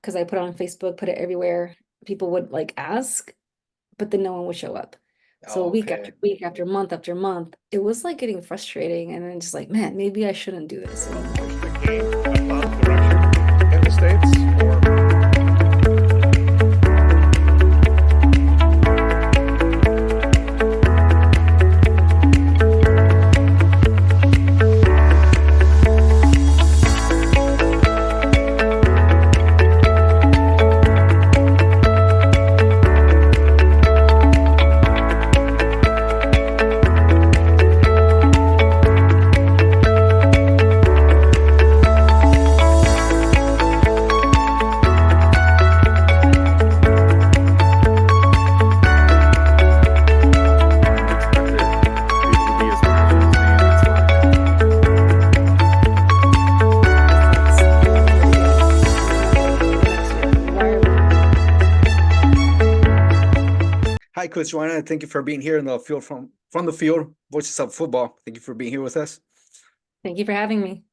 because I put it on Facebook, put it everywhere. People would like ask, but then no one would show up. So week after Okay. week after month, it was like getting frustrating and then just like, man, maybe I shouldn't do this anymore. The game about direction in the States, or I never expected people to be as passionate as me, and that's fine. That's really good. That's your environment. Hi, Coach Johanna. Thank you for being here in the field from the field, Voices of Football. Thank you for being here with us. Thank you for having me.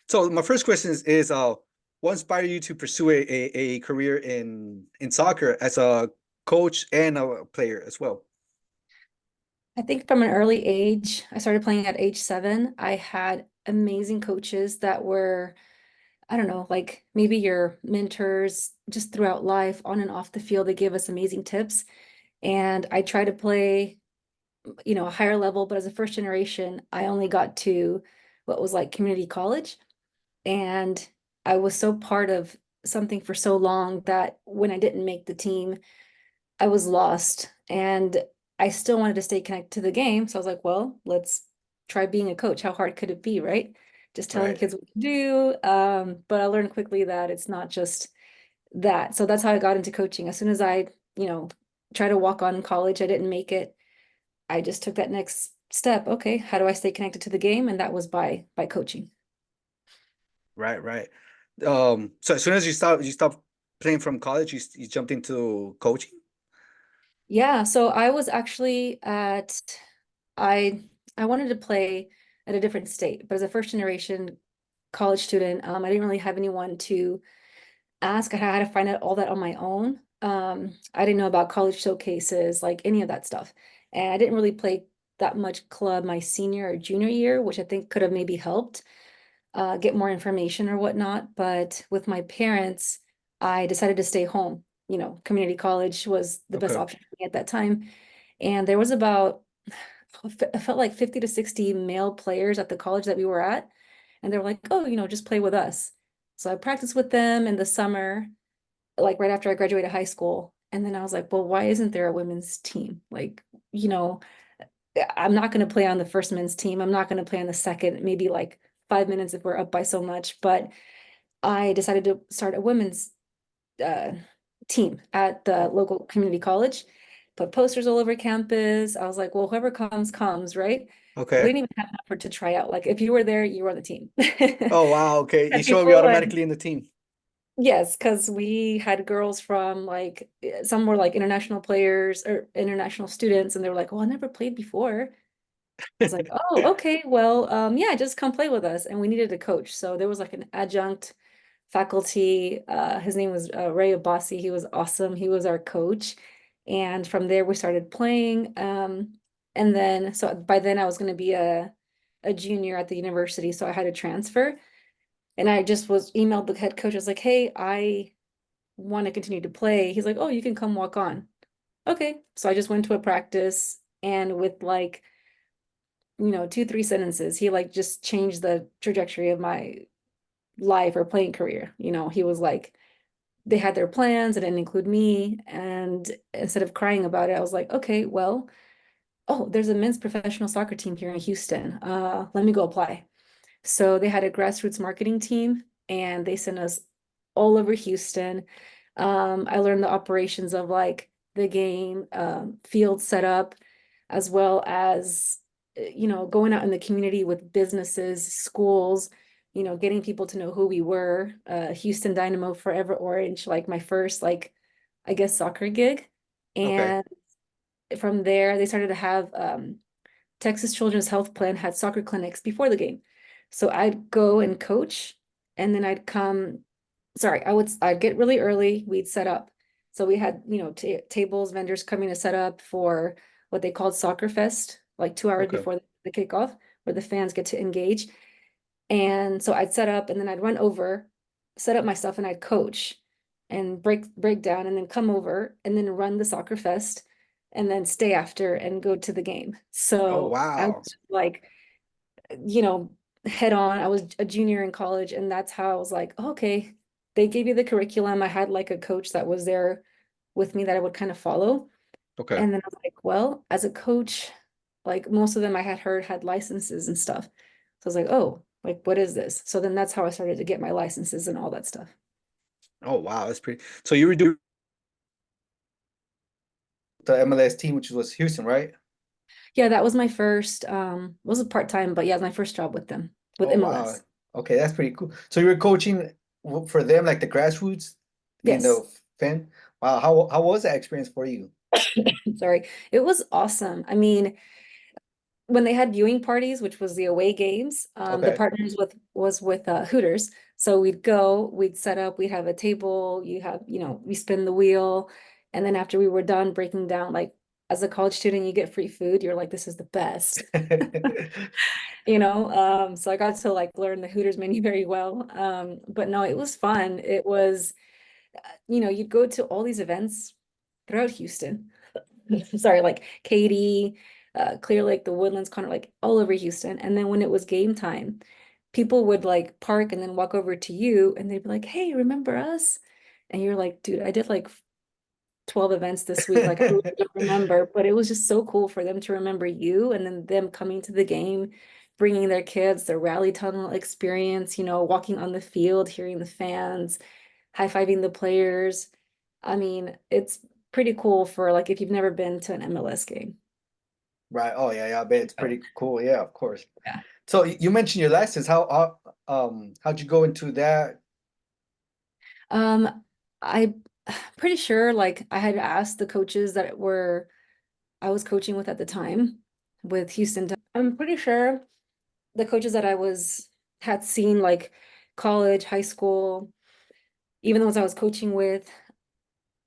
So my first question is what inspired you to pursue a career in soccer as a coach and a player as well? I think from an early age, I started playing at age 7. I had amazing coaches that were, I don't know, like maybe your mentors just throughout life, on and off the field. They gave us amazing tips. And I tried to play, a higher level, but as a first generation, I only got to what was like community college. And I was so part of something for so long that when I didn't make the team, I was lost. And I still wanted to stay connected to the game. So I was like, well, let's try being a coach. How hard could it be, right? Just telling Right. kids what to do. But I learned quickly that it's not just that. So that's how I got into coaching. As soon as I, tried to walk on in college, I didn't make it. I just took that next step. Okay, how do I stay connected to the game? And that was by coaching. Right, right. So as soon as you stopped playing from college, you jumped into coaching? Yeah, so I was actually at I I wanted to play at a different state, but as a first generation college student, I didn't really have anyone to ask. I had to find out all that on my own. I didn't know about college showcases, like any of that stuff. And I didn't really play that much club my senior or junior year, which I think could have maybe helped get more information or whatnot. But with my parents, I decided to stay home. Community college was the best Okay. option for me at that time. And there was about, I felt like 50 to 60 male players at the college that we were at. And they were like, oh, just play with us. So I practiced with them in the summer, like right after I graduated high school. And then I was like, well, why isn't there a women's team? Like, you know, I'm not going to play on the first men's team. I'm not going to play on the second, maybe like 5 minutes if we're up by so much. But I decided to start a women's uh, team at the Oh, local community college, put posters all over campus. I was like, well, whoever comes, comes, right? We okay. didn't even have an effort to try out. Like if you were there, you were on the team. Oh, wow. Okay. You Had show up, you people and automatically in the team. yes, because we had girls from like some were like international players or international students, and they were like, "Oh, I never played before." I was like, "Oh, okay, well, yeah, just come play with us." And we needed a coach, so there was like an adjunct faculty. His name was Ray Abbasi. He was awesome. He was our coach, and from there we started playing. And then so by then I was going to be a junior at the university, so I had to transfer. And I just was emailed the head coach. I was like, "Hey, I want to continue to play." He's like, "Oh, you can come walk on." Okay. So I just went to a practice and with like, 2, 3 sentences, he like just changed the trajectory of my life or playing career. He was like, they had their plans, it didn't include me. And instead of crying about it, I was like, okay, well, oh, there's a men's professional soccer team here in Houston. Let me go apply. So they had a grassroots marketing team and they sent us all over Houston. I learned the operations of like the game, field setup, as well as, going out in the community with businesses, schools, getting people to know who we were. Houston Dynamo Forever Orange, like my first, like, I guess, soccer gig. Okay. And from there, they started to have Texas Children's Health Plan had soccer clinics before the game. So I'd go and coach, and then I'd come sorry, I'd get really early, we'd set up. So we had, you know, tables, vendors coming to set up for what they called Soccer Fest, like 2 hours Okay. before the kickoff, where the fans get to engage. And so I'd set up and then I'd run over, set up my stuff and I'd coach and break down and then come over and then run the Soccer Fest and then stay after and go to the game. Oh, So I wow. was like, you know, head on. I was a junior in college, and that's how I was like, okay, they gave you the curriculum. I had like a coach that was there with me that I would kind of follow. Okay. And then I was like, well, as a coach, like most of them I had heard had licenses and stuff. So I was like, oh, like what is this? So then that's how I started to get my licenses and all that stuff. Oh, wow. That's pretty. So you were doing the MLS team, which was Houston, right? Yeah, that was my first, was a part-time, but yeah, it was my first job with them, with Oh, wow. MLS. Okay, that's pretty cool. So you were coaching for them, like the grassroots, being Yes. the fan. Wow. How was that experience for you? Sorry. It was awesome. I mean, when they had viewing parties, which was the away games, the Okay. partners with was with Hooters. So we'd go, we'd set up, we'd have a table, you have, you know, we spin the wheel. And then after we were done breaking down, like as a college student, you get free food. You're like, this is the best, you know? So I got to like learn the Hooters menu very well. But no, it was fun. It was, you know, you'd go to all these events throughout Houston. Sorry, like Katy, Clear Lake, the Woodlands, kind of like all over Houston. And then when it was game time, people would like park and then walk over to you and they'd be like, hey, remember us? And you're like, dude, I did like 12 events this week. Like, I really don't remember, but it was just so cool for them to remember you and then them coming to the game, bringing their kids, their rally tunnel experience, you know, walking on the field, hearing the fans, high-fiving the players. I mean, it's pretty cool for like if you've never been to an MLS game. Right. Oh, yeah, yeah. I bet it's So, pretty cool. Yeah, of course. yeah. So you mentioned your license. How'd you go into that? I pretty sure like I had asked the coaches that were I was coaching with at the time with Houston. I'm pretty sure the coaches that I was had seen like college, high school, even the ones I was coaching with,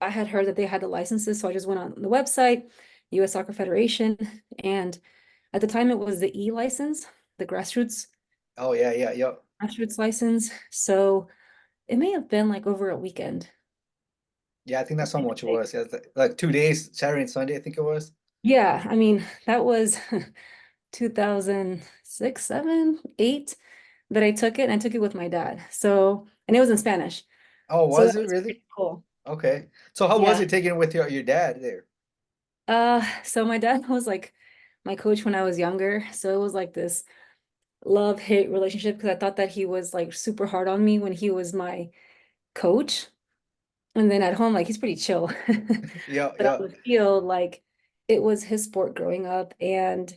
I had heard that they had the licenses. So I just went on the website, US Soccer Federation, and at the time it was the E license, the Oh, yeah, yeah, yeah. grassroots license. So it may have been like over a weekend. Yeah, I think that's how much it was. Yeah, it's like 2 days, Saturday and Sunday, I think it was. Yeah, I mean, that was 2006, 7, 8 that I took it, and I took it with my dad. So, and it was in Spanish. Oh, So that was it was really? pretty cool. Okay. So how was Yeah. it taking it with your dad there? So my dad was like my coach when I was younger. So it was like this love-hate relationship because I thought that he was like super hard on me when he was my coach. And then at home, like he's pretty chill. Yeah, But yeah. on the field, like it was his sport growing up. And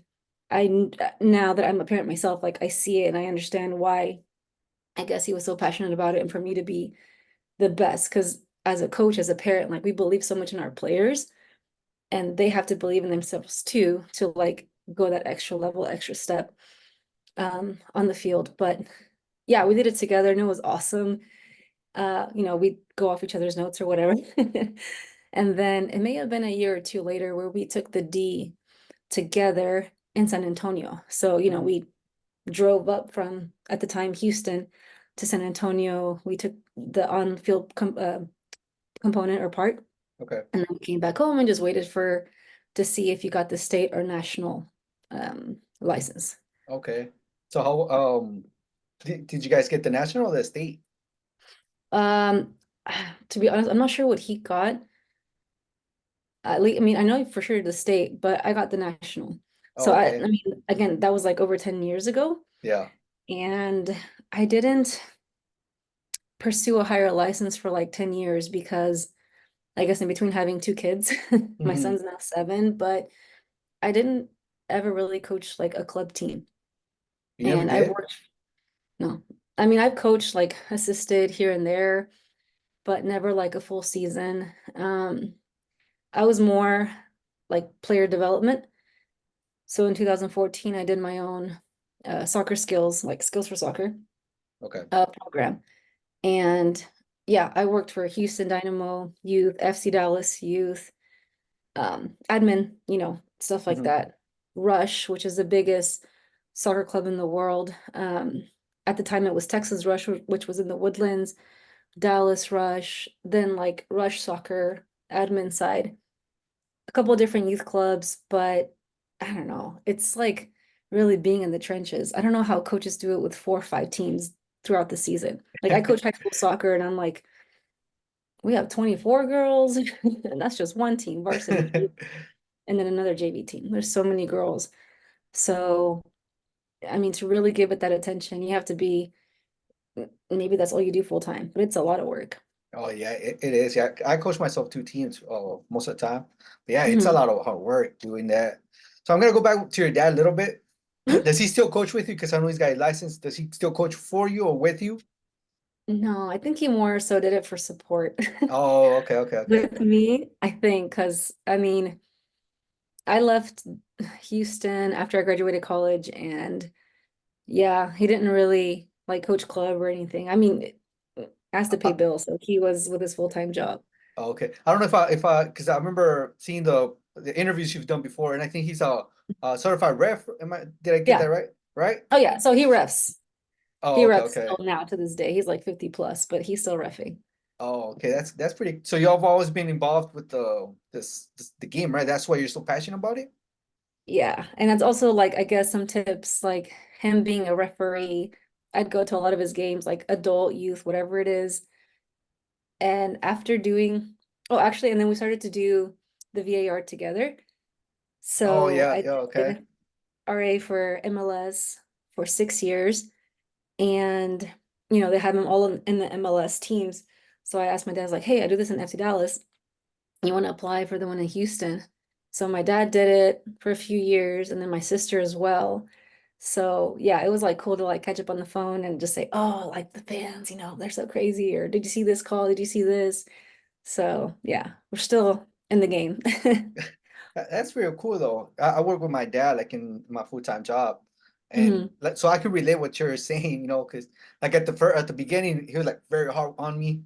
now that I'm a parent myself, like I see it and I understand why I guess he was so passionate about it and for me to be the best. Because as a coach, as a parent, like we believe so much in our players and they have to believe in themselves too to like go that extra level, extra step on the field. But yeah, we did it together and it was awesome. You know, we'd go off each other's notes or whatever. And then it may have been a year or two later where we took the D together in San Antonio. So, you know, Mhm. we drove up from, at the time, Houston to San Antonio. We took the on-field component or part, Okay. and then we came back home and just waited for to see if you got the state or national license. Okay. So how did you guys get the national or the state? Um, to be honest, I'm not sure what he got. At least, I mean, I know for sure the state, but I got the national. So Oh, I okay. mean, again, that was like over 10 years ago, Yeah. and I didn't pursue a higher license for like 10 years because I guess in between having two kids, my Hmm. son's now 7, but I didn't ever really coach like a club team. You never And I've did? worked, no, I mean, I've coached like assisted here and there, but never like a full season. I was more like player development. So in 2014, I did my own soccer skills, like skills for soccer Okay. program. And Yeah, I worked for Houston Dynamo Youth, FC Dallas Youth, admin, stuff like Mhm. that. Rush, which is the biggest soccer club in the world. At the time, it was Texas Rush, which was in the Woodlands, Dallas Rush, then like Rush Soccer, admin side, a couple of different youth clubs, but I don't know. It's like really being in the trenches. I don't know how coaches do it with 4 or 5 teams throughout the season. Like I coach high school soccer, and I'm like, we have 24 girls, and that's just one team, varsity, and then another JV team. There's so many girls. So, I mean, to really give it that attention, you have to be, maybe that's all you do full time, but it's a lot of work. Oh yeah, it is. Yeah, I coach myself 2 teams most of the time. But yeah, it's a Mhm. lot of hard work doing that. So I'm gonna go back to your dad a little bit. Mhm. Does he still coach with you? Because I know he's got a license. Does he still coach for you or with you? No, I think he more so did it for support. Oh, okay, okay, okay. With me, I think, because I mean, I left Houston after I graduated college, and yeah, he didn't really like coach club or anything. I mean, has to pay Uh, bills, so he was with his full-time job. okay. I don't know if I because I remember seeing the interviews you've done before, and I think he's a certified ref. Did I get that Yeah. right? Right? Oh yeah. So he refs. He Oh, okay, refs okay. still now to this day. He's like 50 plus, but he's still refing. Oh, okay. That's pretty. So y'all have always been involved with the game, right? That's why you're so passionate about it. Yeah. And that's also like, I guess some tips, like him being a referee. I'd go to a lot of his games, like adult, youth, whatever it is. And after doing, oh, actually, and then we started to do the VAR together. Oh So yeah, I yeah, okay. did RA for MLS for 6 years. And, they had them all in the MLS teams. So I asked my dad, I was like, hey, I do this in FC Dallas. You want to apply for the one in Houston? So my dad did it for a few years, and then my sister as well. So yeah, it was like cool to like catch up on the phone and just say, oh, like the fans, they're so crazy. Or did you see this call? Did you see this? So yeah, we're still in the game. That's real cool though. I work with my dad like in my full-time job, and Mhm. like so I can relate what you're saying, because like at the beginning he was like very hard on me,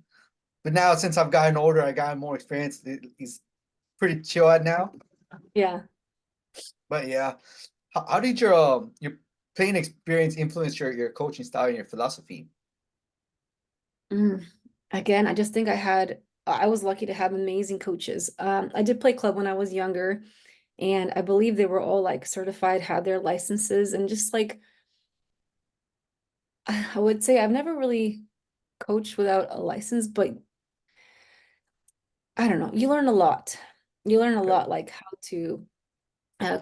but now since I've gotten older, I got more experience. He's pretty chill at now. Yeah. But yeah, how did your playing experience influence your coaching style and your philosophy? Mm. Again, I just think I was lucky to have amazing coaches. I did play club when I was younger, and I believe they were all like certified, had their licenses, and just like I would say I've never really coached without a license, but I don't know. You learn a lot. You learn a Okay. lot, like how to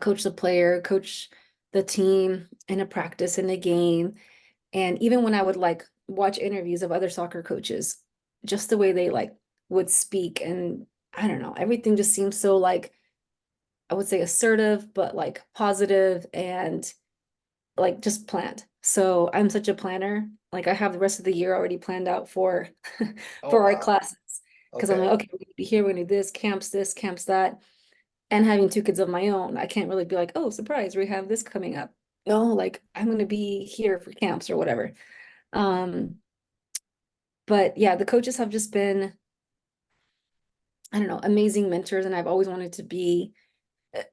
coach the player, coach the team in a practice in a game. And even when I would like watch interviews of other soccer coaches, just the way they like would speak, and I don't know, everything just seems so like I would say assertive, but like positive and like just planned. So I'm such a planner. Like I have the rest of the year already planned out for Oh for our wow. classes. Because I'm like, Okay. okay, we're gonna be here, we're gonna do this, camps that. And having 2 kids of my own, I can't really be like, oh, surprise, we have this coming up. No, like I'm gonna be here for camps or whatever. Um, but yeah, the coaches have just been, I don't know, amazing mentors, and I've always wanted to be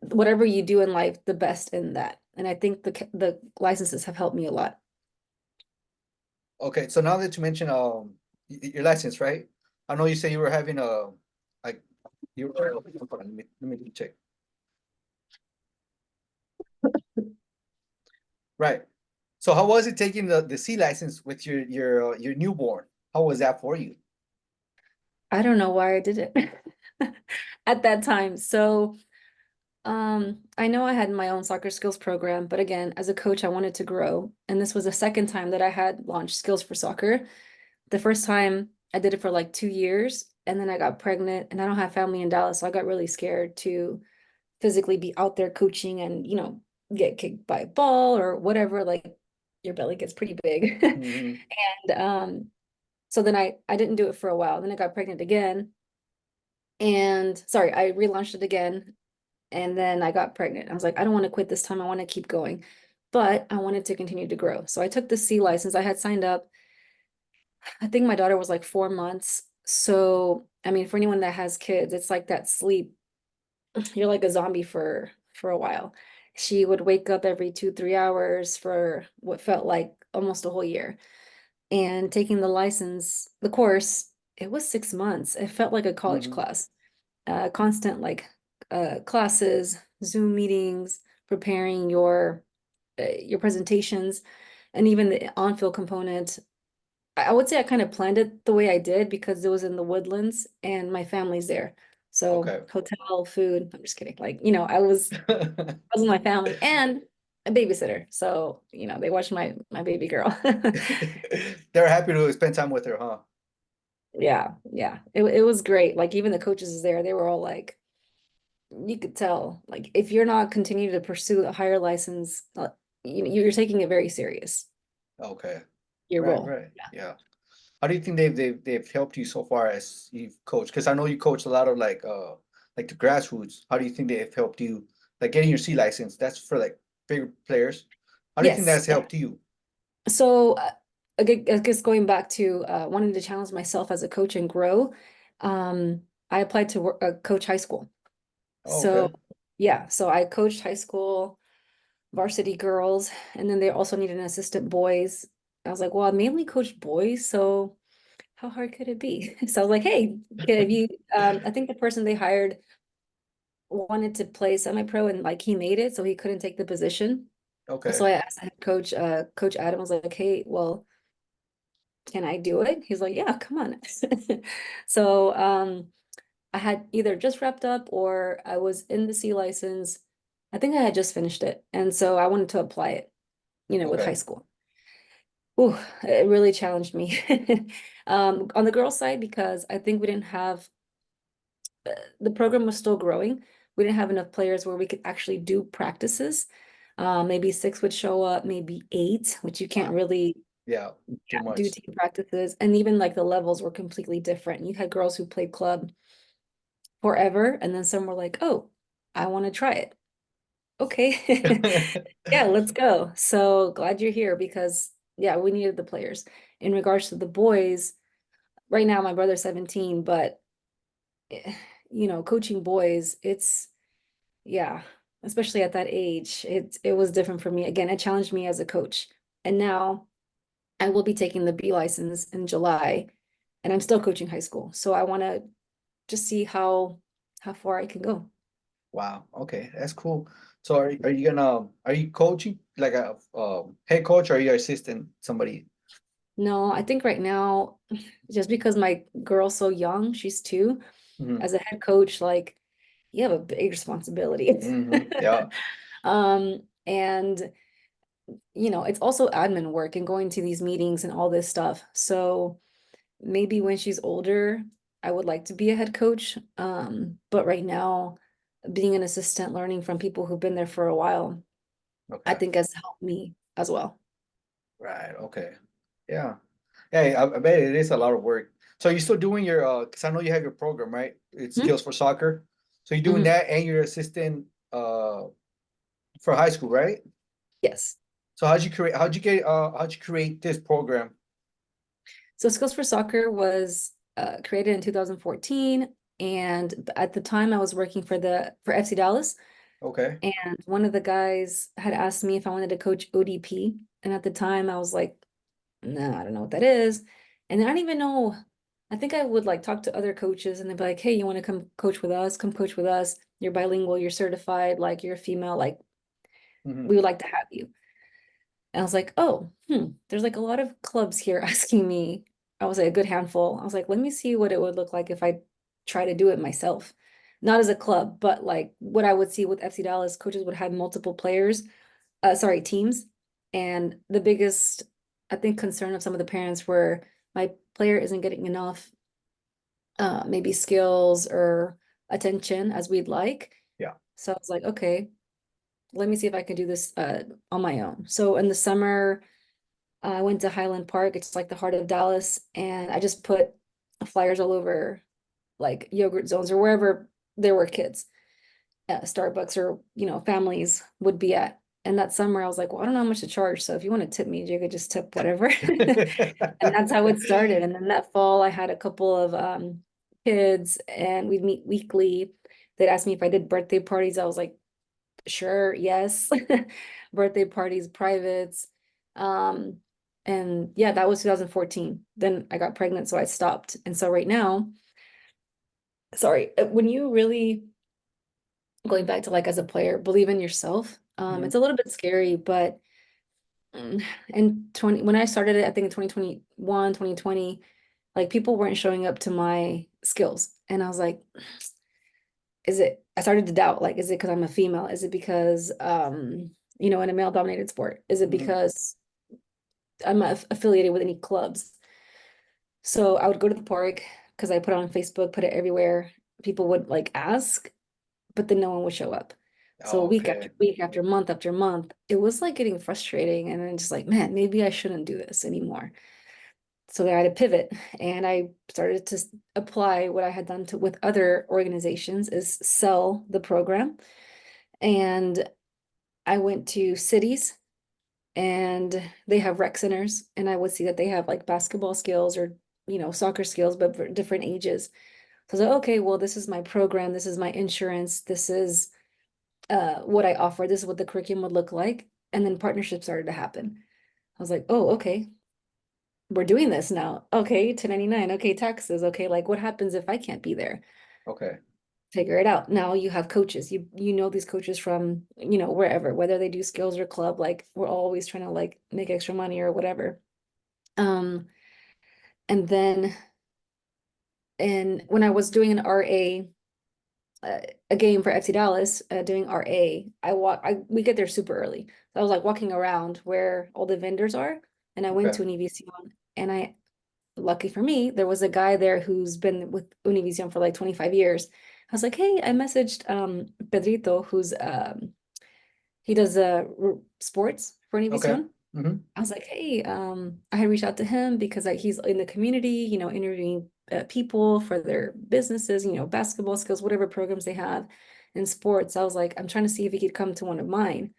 whatever you do in life, the best in that. And I think the licenses have helped me a lot. Okay. So now that you mentioned your license, right? I know you say you were having a like you hold on, let me check. Right. So how was it taking the C license with your newborn? How was that for you? I don't know why I did it at that time. So, I know I had my own soccer skills program, but again, as a coach, I wanted to grow. And this was the second time that I had launched skills for soccer. The first time I did it for like 2 years, and then I got pregnant, and I don't have family in Dallas, so I got really scared to physically be out there coaching and, get kicked by a ball or whatever, like your belly gets pretty big. Hmm. And so then I didn't do it for a while. Then I got pregnant again. And sorry, I relaunched it again, and then I got pregnant. I was like, I don't want to quit this time. I want to keep going. But I wanted to continue to grow. So I took the C license. I had signed up I think my daughter was like 4 months. So, I mean, for anyone that has kids, it's like that sleep. You're like a zombie for a while. She would wake up every 2, 3 hours for what felt like almost a whole year. And taking the license, the course, it was 6 months. It felt like a college Hmm. class. Constant like classes, Zoom meetings, preparing your presentations, and even the on-field component. I would say I kind of planned it the way I did because it was in the Woodlands and my family's there. So Okay. hotel, food, I'm just kidding. Like, I was with my family and a babysitter. So, they watched my baby girl. They're happy to spend time with her, huh? Yeah, yeah. It was great. Like even the coaches there, they were all like, you could tell, like if you're not continuing to pursue a higher license, you're taking it very serious, Okay. your Right, role. right. Yeah. How do you think they've helped you so far as you've coached? Because I know you coach a lot of like the grassroots. How do you think they've helped you like getting your C license? That's for like bigger players. How do you think Yes. that's Yeah. helped you? So, I guess going back to wanting to challenge myself as a coach and grow, I applied to coach high school. Oh, So, okay. yeah, so I coached high school varsity girls, and then they also needed an assistant boys. I was like, well, I mainly coach boys, so how hard could it be? So I was like, hey, if you, I think the person they hired wanted to play semi-pro and like he made it, so he couldn't take the position. So Okay. I asked the head coach, Coach Adam, I was like, hey, well, can I do it? He's like, yeah, come on. So I had either just wrapped up or I was in the C license. I think I had just finished it. And so I wanted to apply it, with high Okay. school. Ooh, it really challenged me. On the girls' side, because I think we didn't have the program was still growing. We didn't have enough players where we could actually do practices. Maybe six would show up, maybe eight, which you can't Wow. really Yeah. Too do much. team practices. And even like the levels were completely different. You had girls who played club forever, and then some were like, oh, I want to try it. Okay. Yeah, let's go. So glad you're here because yeah, we needed the players. In regards to the boys, right now my brother's 17, but eh, coaching boys, yeah, especially at that age, it was different for me. Again, it challenged me as a coach. And now I will be taking the B license in July, and I'm still coaching high school. So I want to just see how far I can go. Wow. Okay. That's cool. So are you coaching like a head coach or are you assistant somebody? No, I think right now, just because my girl's so young, she's 2, Hmm. as a head coach, like you have a big responsibility. Hmm. Yeah. And it's also admin work and going to these meetings and all this stuff. So maybe when she's older, I would like to be a head coach. But right now, being an assistant, learning from people who've been there for a while, I Okay. think has helped me as well. Right. Okay. Yeah. Hey, I bet it is a lot of work. So you're still doing your because I know you have your program, right? It's Hmm? Skills for Soccer. So you're doing Mhm. that and you're assistant for high school, right? Yes. So how'd you create this program? So Skills for Soccer was created in 2014, and at the time I was working for FC Dallas, Okay. and one of the guys had asked me if I wanted to coach ODP, and at the time I was like, no, I don't know what that is, and I don't even know. I think I would like talk to other coaches, and they'd be like, hey, you want to come coach with us? Come coach with us. You're bilingual. You're certified. Like you're a female. Like Hmm. we would like to have you. And I was like, oh, there's like a lot of clubs here asking me. I was like a good handful. I was like, let me see what it would look like if I try to do it myself. Not as a club, but like what I would see with FC Dallas, coaches would have multiple players, sorry, teams. And the biggest, I think, concern of some of the parents were my player isn't getting enough maybe skills or attention as we'd like. Yeah. So I was like, okay, let me see if I can do this on my own. So in the summer, I went to Highland Park. It's like the heart of Dallas, and I just put flyers all over like yogurt zones or wherever there were kids, Starbucks or families would be at. And that summer I was like, well, I don't know how much to charge. So if you want to tip me, you could just tip whatever. And that's how it started. And then that fall I had a couple of kids and we'd meet weekly. They'd ask me if I did birthday parties. I was like, sure, yes. Birthday parties, privates. Um, and yeah, that was 2014. Then I got pregnant, so I stopped. And so right now, sorry, when you really going back to like as a player, believe in yourself, Mhm. it's a little bit scary, but in 20 when I started it, I think in 2021, 2020, like people weren't showing up to my skills. And I was like, I started to doubt, like, is it because I'm a female? Is it because in a male dominated sport? Is it Mhm. because I'm not affiliated with any clubs? So I would go to the park because I put it on Facebook, put it everywhere. People would like ask, but then no one would show up. So Oh, week after okay. week after month, it was like getting frustrating. And then just like, man, maybe I shouldn't do this anymore. So then I had to pivot and I started to apply what I had done with other organizations is sell the program. And I went to cities and they have rec centers and I would see that they have like basketball skills or, soccer skills, but for different ages. So I was like, okay, well, this is my program. This is my insurance. This is what I offer. This is what the curriculum would look like. And then partnerships started to happen. I was like, oh, okay, we're doing this now. Okay, 1099. Okay, taxes. Okay, like what happens if I can't be there? Okay. Figure it out. Now you have coaches. You know these coaches from, wherever, whether they do skills or club, like we're always trying to like make extra money or whatever. Um, and then and when I was doing an RA, a game for FC Dallas, doing RA, we get there super early. So I was like walking around where all the vendors are, and I went Okay. to Univision, and lucky for me, there was a guy there who's been with Univision for like 25 years. I was like, hey, I messaged Pedrito, he does sports for Okay. Univision. Hmm. I was like, hey, I had reached out to him because like he's in the community, interviewing people for their businesses, basketball skills, whatever programs they have in sports. I was like, I'm trying to see if he could come to one of mine.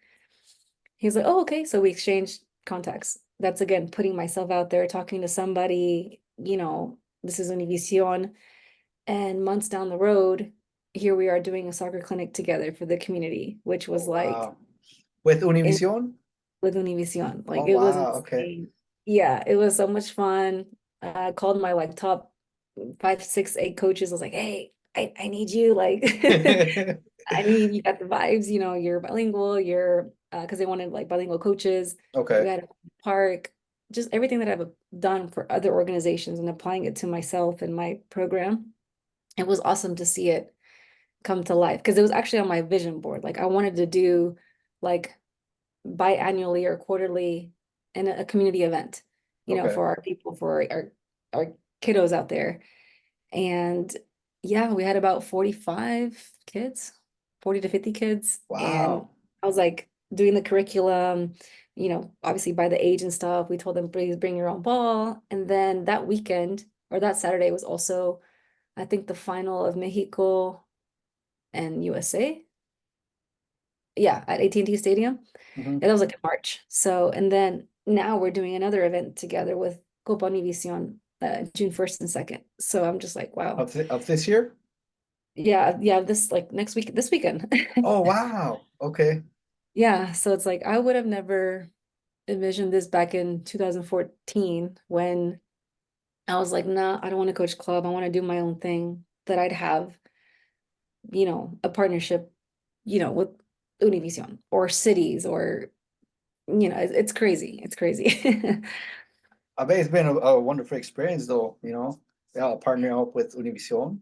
He's like, oh, okay. So we exchanged contacts. That's again putting myself out there, talking to somebody, this is Univision. And months down the road, here we are doing a soccer clinic together for the community, which Oh, was like wow. With in Univision? with Univision. Like Oh, it was wow. Okay. insane. Yeah, it was so much fun. I called my like top 5, 6, 8 coaches. I was like, hey, I need you. Like I need you got the vibes, you're bilingual, you're because they wanted like bilingual coaches. We Okay. had a park, just everything that I've done for other organizations and applying it to myself and my program. It was awesome to see it come to life because it was actually on my vision board. Like I wanted to do like biannually or quarterly in a community event, Okay. for our people, for our kiddos out there. And yeah, we had about 45 kids, 40 to 50 kids. And Wow. I was like doing the curriculum, obviously by the age and stuff. We told them, please bring your own ball. And then that weekend or that Saturday was also, I think, the final of Mexico and USA. Yeah, at AT&T Stadium. Hmm. And that was like in March. So, and then now we're doing another event together with Copa Univision, June 1st and 2nd. So I'm just like, wow. Of this year? Yeah, yeah, this like next week, this weekend. Oh, wow. Okay. Yeah, so it's like I would have never envisioned this back in 2014 when I was like, nah, I don't want to coach club. I want to do my own thing, that I'd have, a partnership, with Univision or cities or, it's crazy. It's crazy. I bet it's been a wonderful experience though, yeah, partnering up with Univision.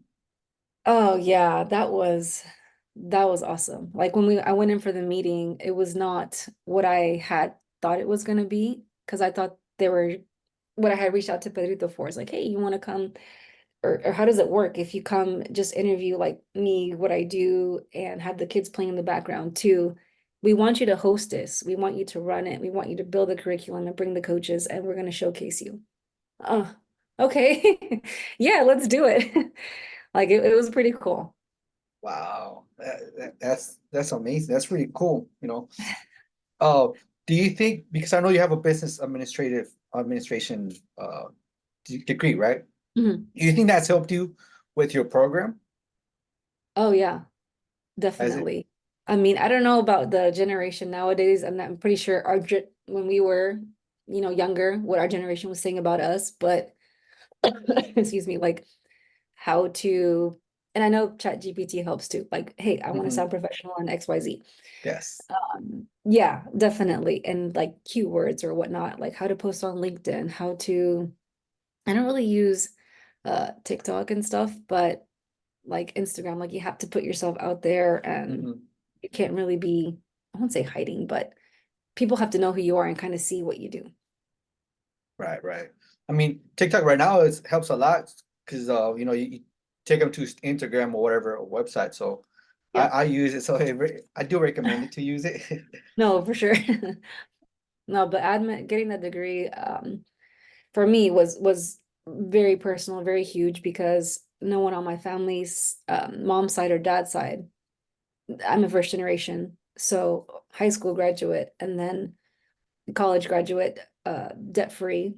Oh yeah, that was awesome. Like when I went in for the meeting, it was not what I had thought it was gonna be because I thought they were what I had reached out to Pedrito for is like, hey, you want to come or how does it work if you come just interview like me, what I do, and have the kids playing in the background too. We want you to host this. We want you to run it. We want you to build the curriculum and bring the coaches, and we're going to showcase you. Oh, okay. Yeah, let's do it. Like it was pretty cool. Wow. That's amazing. That's really cool. Oh, do you think, because I know you have a business administration degree, right? Mhm. Do you think that's helped you with your program? Oh yeah, Has it? definitely. I mean, I don't know about the generation nowadays. I'm pretty sure when we were, younger, what our generation was saying about us, but excuse me, like how to, and I know Chat GPT helps too. Like, hey, I want to Mhm. sound professional on XYZ. Yes. Yeah, definitely. And like keywords or whatnot, like how to post on LinkedIn, how to, I don't really use TikTok and stuff, but like Instagram, like you have to put yourself out there and Mhm. you can't really be, I won't say hiding, but people have to know who you are and kind of see what you do. Right, right. I mean, TikTok right now is helps a lot because you take them to Instagram or whatever or website. So Yeah. I use it. So I do recommend it to use it. No, for sure. No, but admin getting that degree for me was very personal, very huge because no one on my family's mom's side or dad's side. I'm a first generation, so high school graduate and then college graduate, debt free,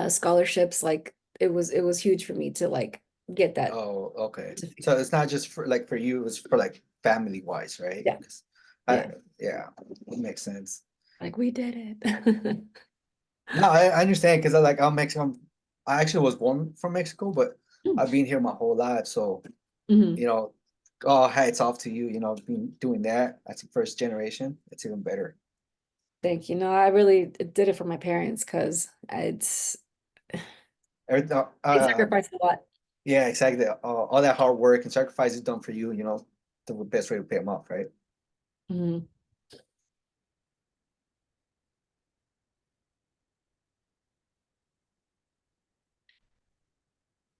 scholarships. Like it was huge for me to like get that Oh, okay. certificate. So it's not just for like for you, it's for like family wise, right? Yeah, 'Cause I yeah. yeah, it makes sense. Like we did it. No, I understand because I'm Mexican. I actually was born from Mexico, but I've been here my whole life. So, Mhm. you know, all hats off to you, being doing that as a first generation. It's even better. Thank you. No, I really did it for my parents because Everything, they sacrificed a lot. yeah, exactly. All that hard work and sacrifice is done for you, the best way to pay them off, right? Mhm.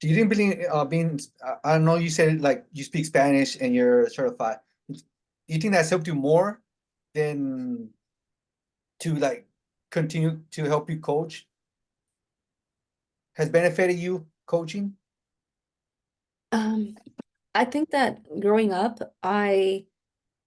Do you think I know you said like you speak Spanish and you're certified. Do you think that's helped you more than to like continue to help you coach? Has benefited you coaching? Um, I think that growing up, I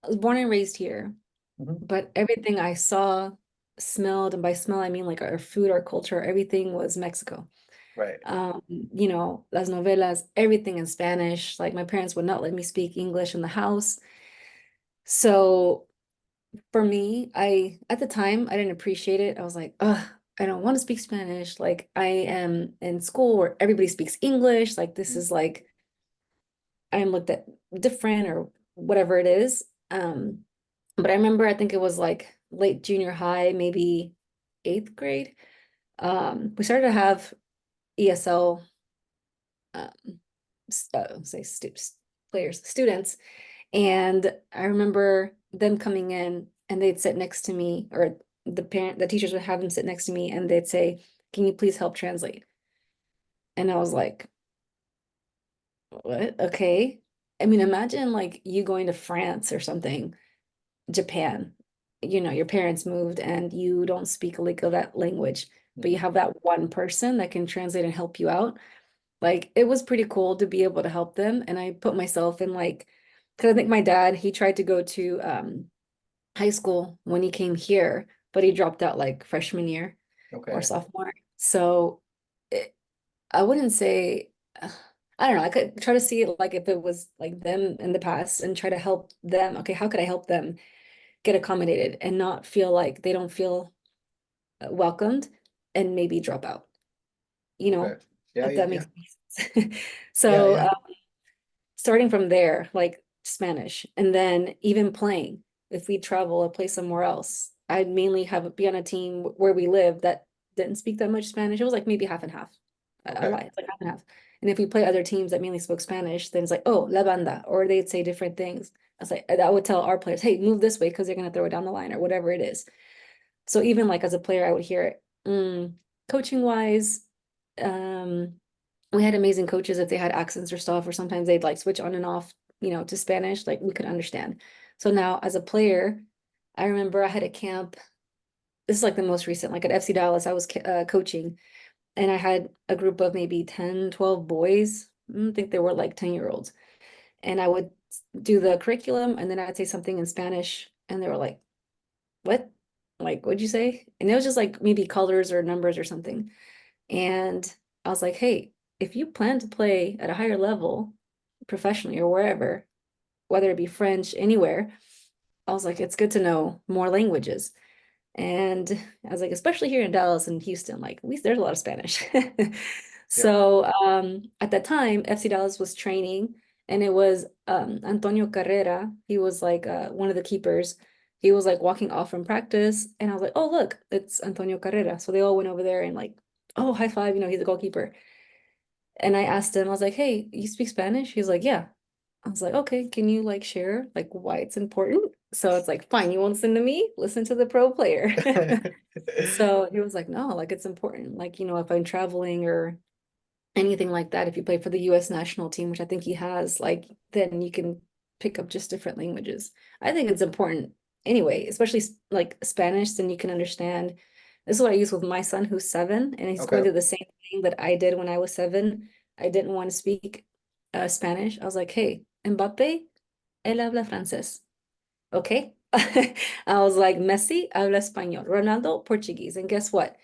was born and raised here, Mhm. but everything I saw, smelled, and by smell I mean like our food, our culture, everything was Mexico. Right. Las novelas, everything in Spanish. Like my parents would not let me speak English in the house. So for me, I at the time I didn't appreciate it. I was like, ugh, I don't want to speak Spanish. Like I am in school where everybody speaks English. Like this Mhm. is like I am looked at different or whatever it is. But I remember I think it was like late junior high, maybe eighth grade. We started to have ESL um say players, students. And I remember them coming in and they'd sit next to me, or the teachers would have them sit next to me and they'd say, "Can you please help translate?" And I was like, "What? Okay." I mean, imagine like you going to France or something, Japan. Your parents moved and you don't speak like that language, but you Mhm. have that one person that can translate and help you out. Like it was pretty cool to be able to help them. And I put myself in like, because I think my dad, he tried to go to high school when he came here, but he dropped out like freshman year or Okay. sophomore. So it, I wouldn't say, I don't know, I could try to see it like if it was like them in the past and try to help them. Okay, how could I help them get accommodated and not feel like they don't feel welcomed and maybe drop out, you Okay. know, Yeah, if yeah, that yeah. makes sense. Yeah, So yeah. starting from there, like Spanish, and then even playing, if we travel or play somewhere else, I'd mainly be on a team where we live that didn't speak that much Spanish. It was like maybe half and half. I Okay. lie, it's like half and half. And if we play other teams that mainly spoke Spanish, then it's like, oh, la banda, or they'd say different things. I was like, I would tell our players, hey, move this way because they're gonna throw it down the line or whatever it is. So even like as a player, I would hear it. Coaching wise, um, we had amazing coaches if they had accents or stuff, or sometimes they'd like switch on and off, to Spanish, like we could understand. So now as a player, I remember I had a camp. This is like the most recent, like at FC Dallas, I was coaching and I had a group of maybe 10, 12 boys. I don't think they were like 10-year-olds. And I would do the curriculum and then I'd say something in Spanish and they were like, what? Like, what'd you say? And it was just like maybe colors or numbers or something. And I was like, hey, if you plan to play at a higher level professionally or wherever, whether it be French, anywhere, I was like, it's good to know more languages. And I was like, especially here in Dallas and Houston, like there's a lot of Spanish. Yep. So at that time, FC Dallas was training, and it was Antonio Carrera. He was like one of the keepers. He was like walking off from practice, and I was like, oh, look, it's Antonio Carrera. So they all went over there and like, oh, high five, he's a goalkeeper. And I asked him, I was like, hey, you speak Spanish? He's like, yeah. I was like, okay, can you like share like why it's important? So it's like, fine, you won't listen to me, listen to the pro player. So he was like, no, like it's important. Like, if I'm traveling or anything like that, if you play for the US national team, which I think he has, like, then you can pick up just different languages. I think it's important anyway, especially like Spanish, then you can understand. This is what I use with my son who's 7, and he's going Okay. through the same thing that I did when I was 7. I didn't want to speak Spanish. I was like, hey, Mbappe, él habla francés. Okay. I was like, Messi habla español, Ronaldo, Portuguese. And guess what?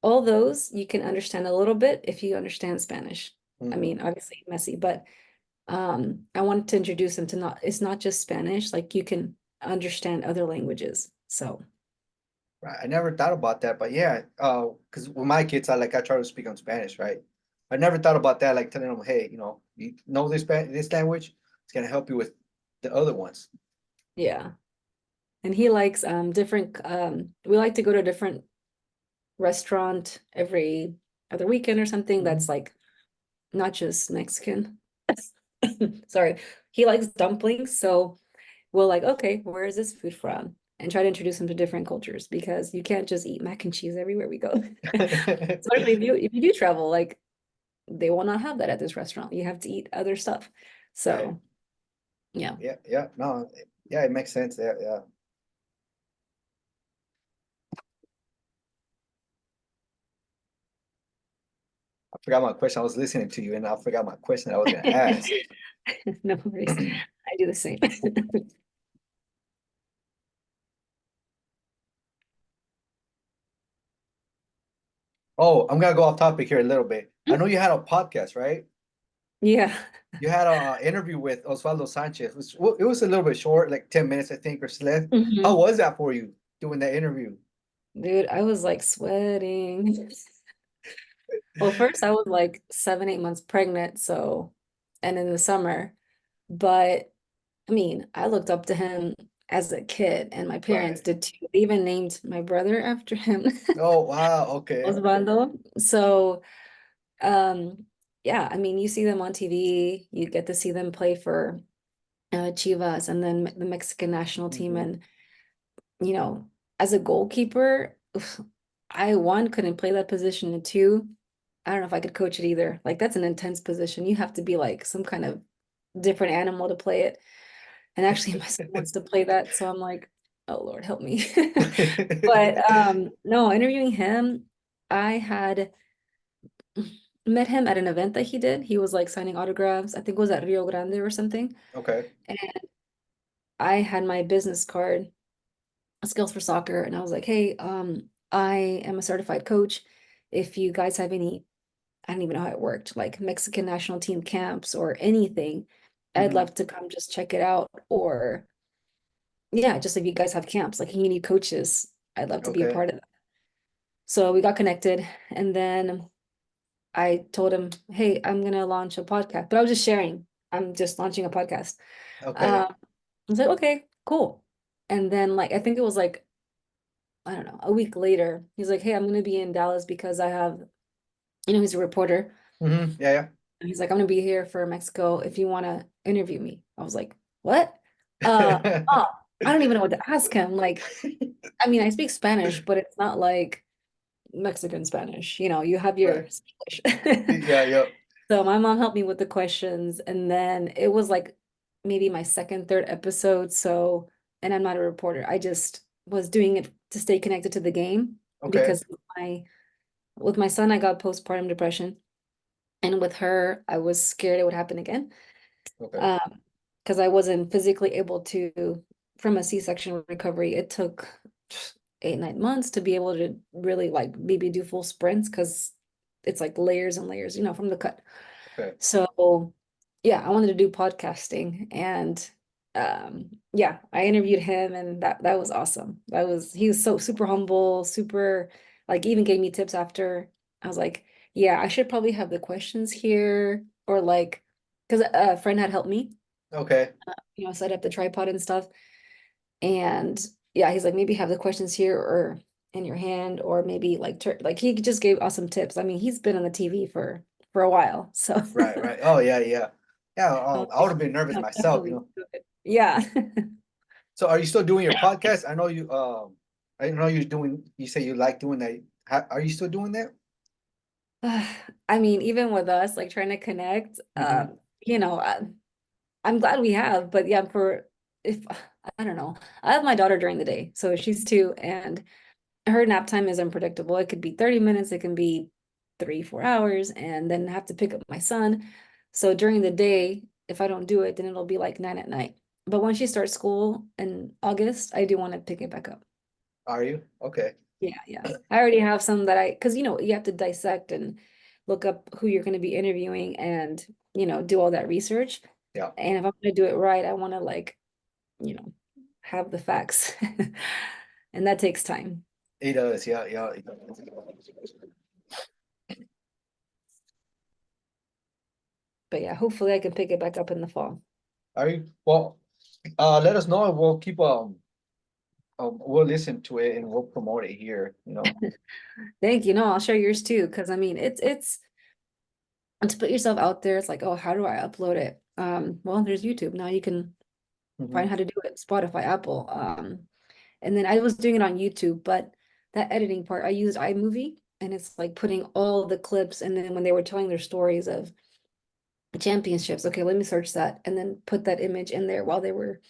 All those you can understand a little bit if you understand Spanish. I Mhm. mean, obviously Messi, but I wanted to introduce him to it's not just Spanish, like you can understand other languages. So Right. I never thought about that, but yeah, because with my kids, I try to speak on Spanish, right? I never thought about that, like telling them, hey, you know this language, it's gonna help you with the other ones. yeah. And he likes different we like to go to a different restaurant every other weekend or something that's Mhm. like not just Mexican. Sorry. He likes dumplings, so we'll like, okay, where is this food from? And try to introduce them to different cultures because you can't just eat mac and cheese everywhere we go. Especially if you do travel, like they will not have that at this restaurant. You have to eat other stuff. Right. So yeah. Yeah, yeah, no, yeah, it makes sense. Yeah, yeah. I forgot my question. I was listening to you and I forgot my question I was gonna ask. No worries. I do the same. Oh, I'm gonna go off topic here a little bit. I know you had a podcast, right? Yeah. You had a interview with Osvaldo Sanchez, which it was a little bit short, like 10 minutes, I think, or less. How Mhm. was that for you doing that interview? Dude, I was like sweating. Well, first I was like 7, 8 months pregnant, so and in the summer. But I mean, I looked up to him as a kid, and my parents Right. did too. They even named my brother after him, Oh, wow. Okay. Osvaldo. So, yeah, I mean, you see them on TV, you get to see them play for Chivas and then the Mexican national team. Hmm. And, you know, as a goalkeeper, I one couldn't play that position, and two, I don't know if I could coach it either. Like that's an intense position. You have to be like some kind of different animal to play it. And actually my son wants to play that, so I'm like, oh Lord, help me. But no, interviewing him, I had met him at an event that he did. He was like signing autographs. I think it was at Rio Grande or something. Okay. And I had my business card, Skills for Soccer, and I was like, hey, I am a certified coach. If you guys have any, I don't even know how it worked, like Mexican national team camps or anything, I'd Hmm. love to come just check it out. Or yeah, just if you guys have camps, like you need coaches, I'd love to be a Okay. part of that. So we got connected, and then I told him, hey, I'm gonna launch a podcast, but I was just sharing. I'm just launching a podcast. Okay. I was like, okay, cool. And then like I think it was like, I don't know, a week later, he's like, hey, I'm gonna be in Dallas because I have, he's a reporter. Hmm. Yeah, And he's like, I'm gonna be here for Mexico if you wanna interview me. I was like, what? yeah. Oh, I don't even know what to ask him. Like, I mean, I speak Spanish, but it's not like Mexican Spanish. You have your Right. English. Yeah, yeah. So my mom helped me with the questions, and then it was like maybe my second, third episode. So, and I'm not a reporter. I just was doing it to stay connected to the game Okay. because with my son, I got postpartum depression, and with her, I was scared it would happen again. Okay. Um, because I wasn't physically able to, from a C-section recovery, it took 8, 9 months to be able to really like maybe do full sprints because it's like layers and layers, from the cut. Okay. So yeah, I wanted to do podcasting and yeah, I interviewed him and that was awesome. He was so super humble, super like even gave me tips after. I was like, yeah, I should probably have the questions here or like because a friend had helped me, Okay. set up the tripod and stuff. And yeah, he's like, maybe have the questions here or in your hand, or maybe like he just gave awesome tips. I mean, he's been on the TV for a while, so Right, right. Oh yeah, yeah. Yeah, I was I would like, have been nervous no, myself, you definitely know. do it. Yeah. So are you still doing your podcast? I know you say you like doing that. Are you still doing that? I mean, even with us, like trying to connect, Mm-hmm. I'm glad we have, but yeah, if I don't know, I have my daughter during the day, so she's 2, and her nap time is unpredictable. It could be 30 minutes, it can be 3, 4 hours, and then I have to pick up my son. So during the day, if I don't do it, then it'll be like 9 at night. But when she starts school in August, I do want to pick it back up. Are you? Okay. Yeah, yeah. I already have some that because you have to dissect and look up who you're going to be interviewing and, do all that research. Yeah. And if I'm going to do it right, I want to like, you know, have the facts. And that takes time. It does, yeah, yeah. But yeah, hopefully I can pick it back up in the fall. Are you? Well, let us know and we'll keep we'll listen to it and we'll promote it here, you know. Thank you. No, I'll share yours too. Cause I mean, it's and to put yourself out there, it's like, oh, how do I upload it? Well, there's YouTube. Now you can find Mhm. how to do it, Spotify, Apple. And then I was doing it on YouTube, but that editing part, I used iMovie and it's like putting all the clips. And then when they were telling their stories of the championships, okay, let me search that and then put that image in there while they were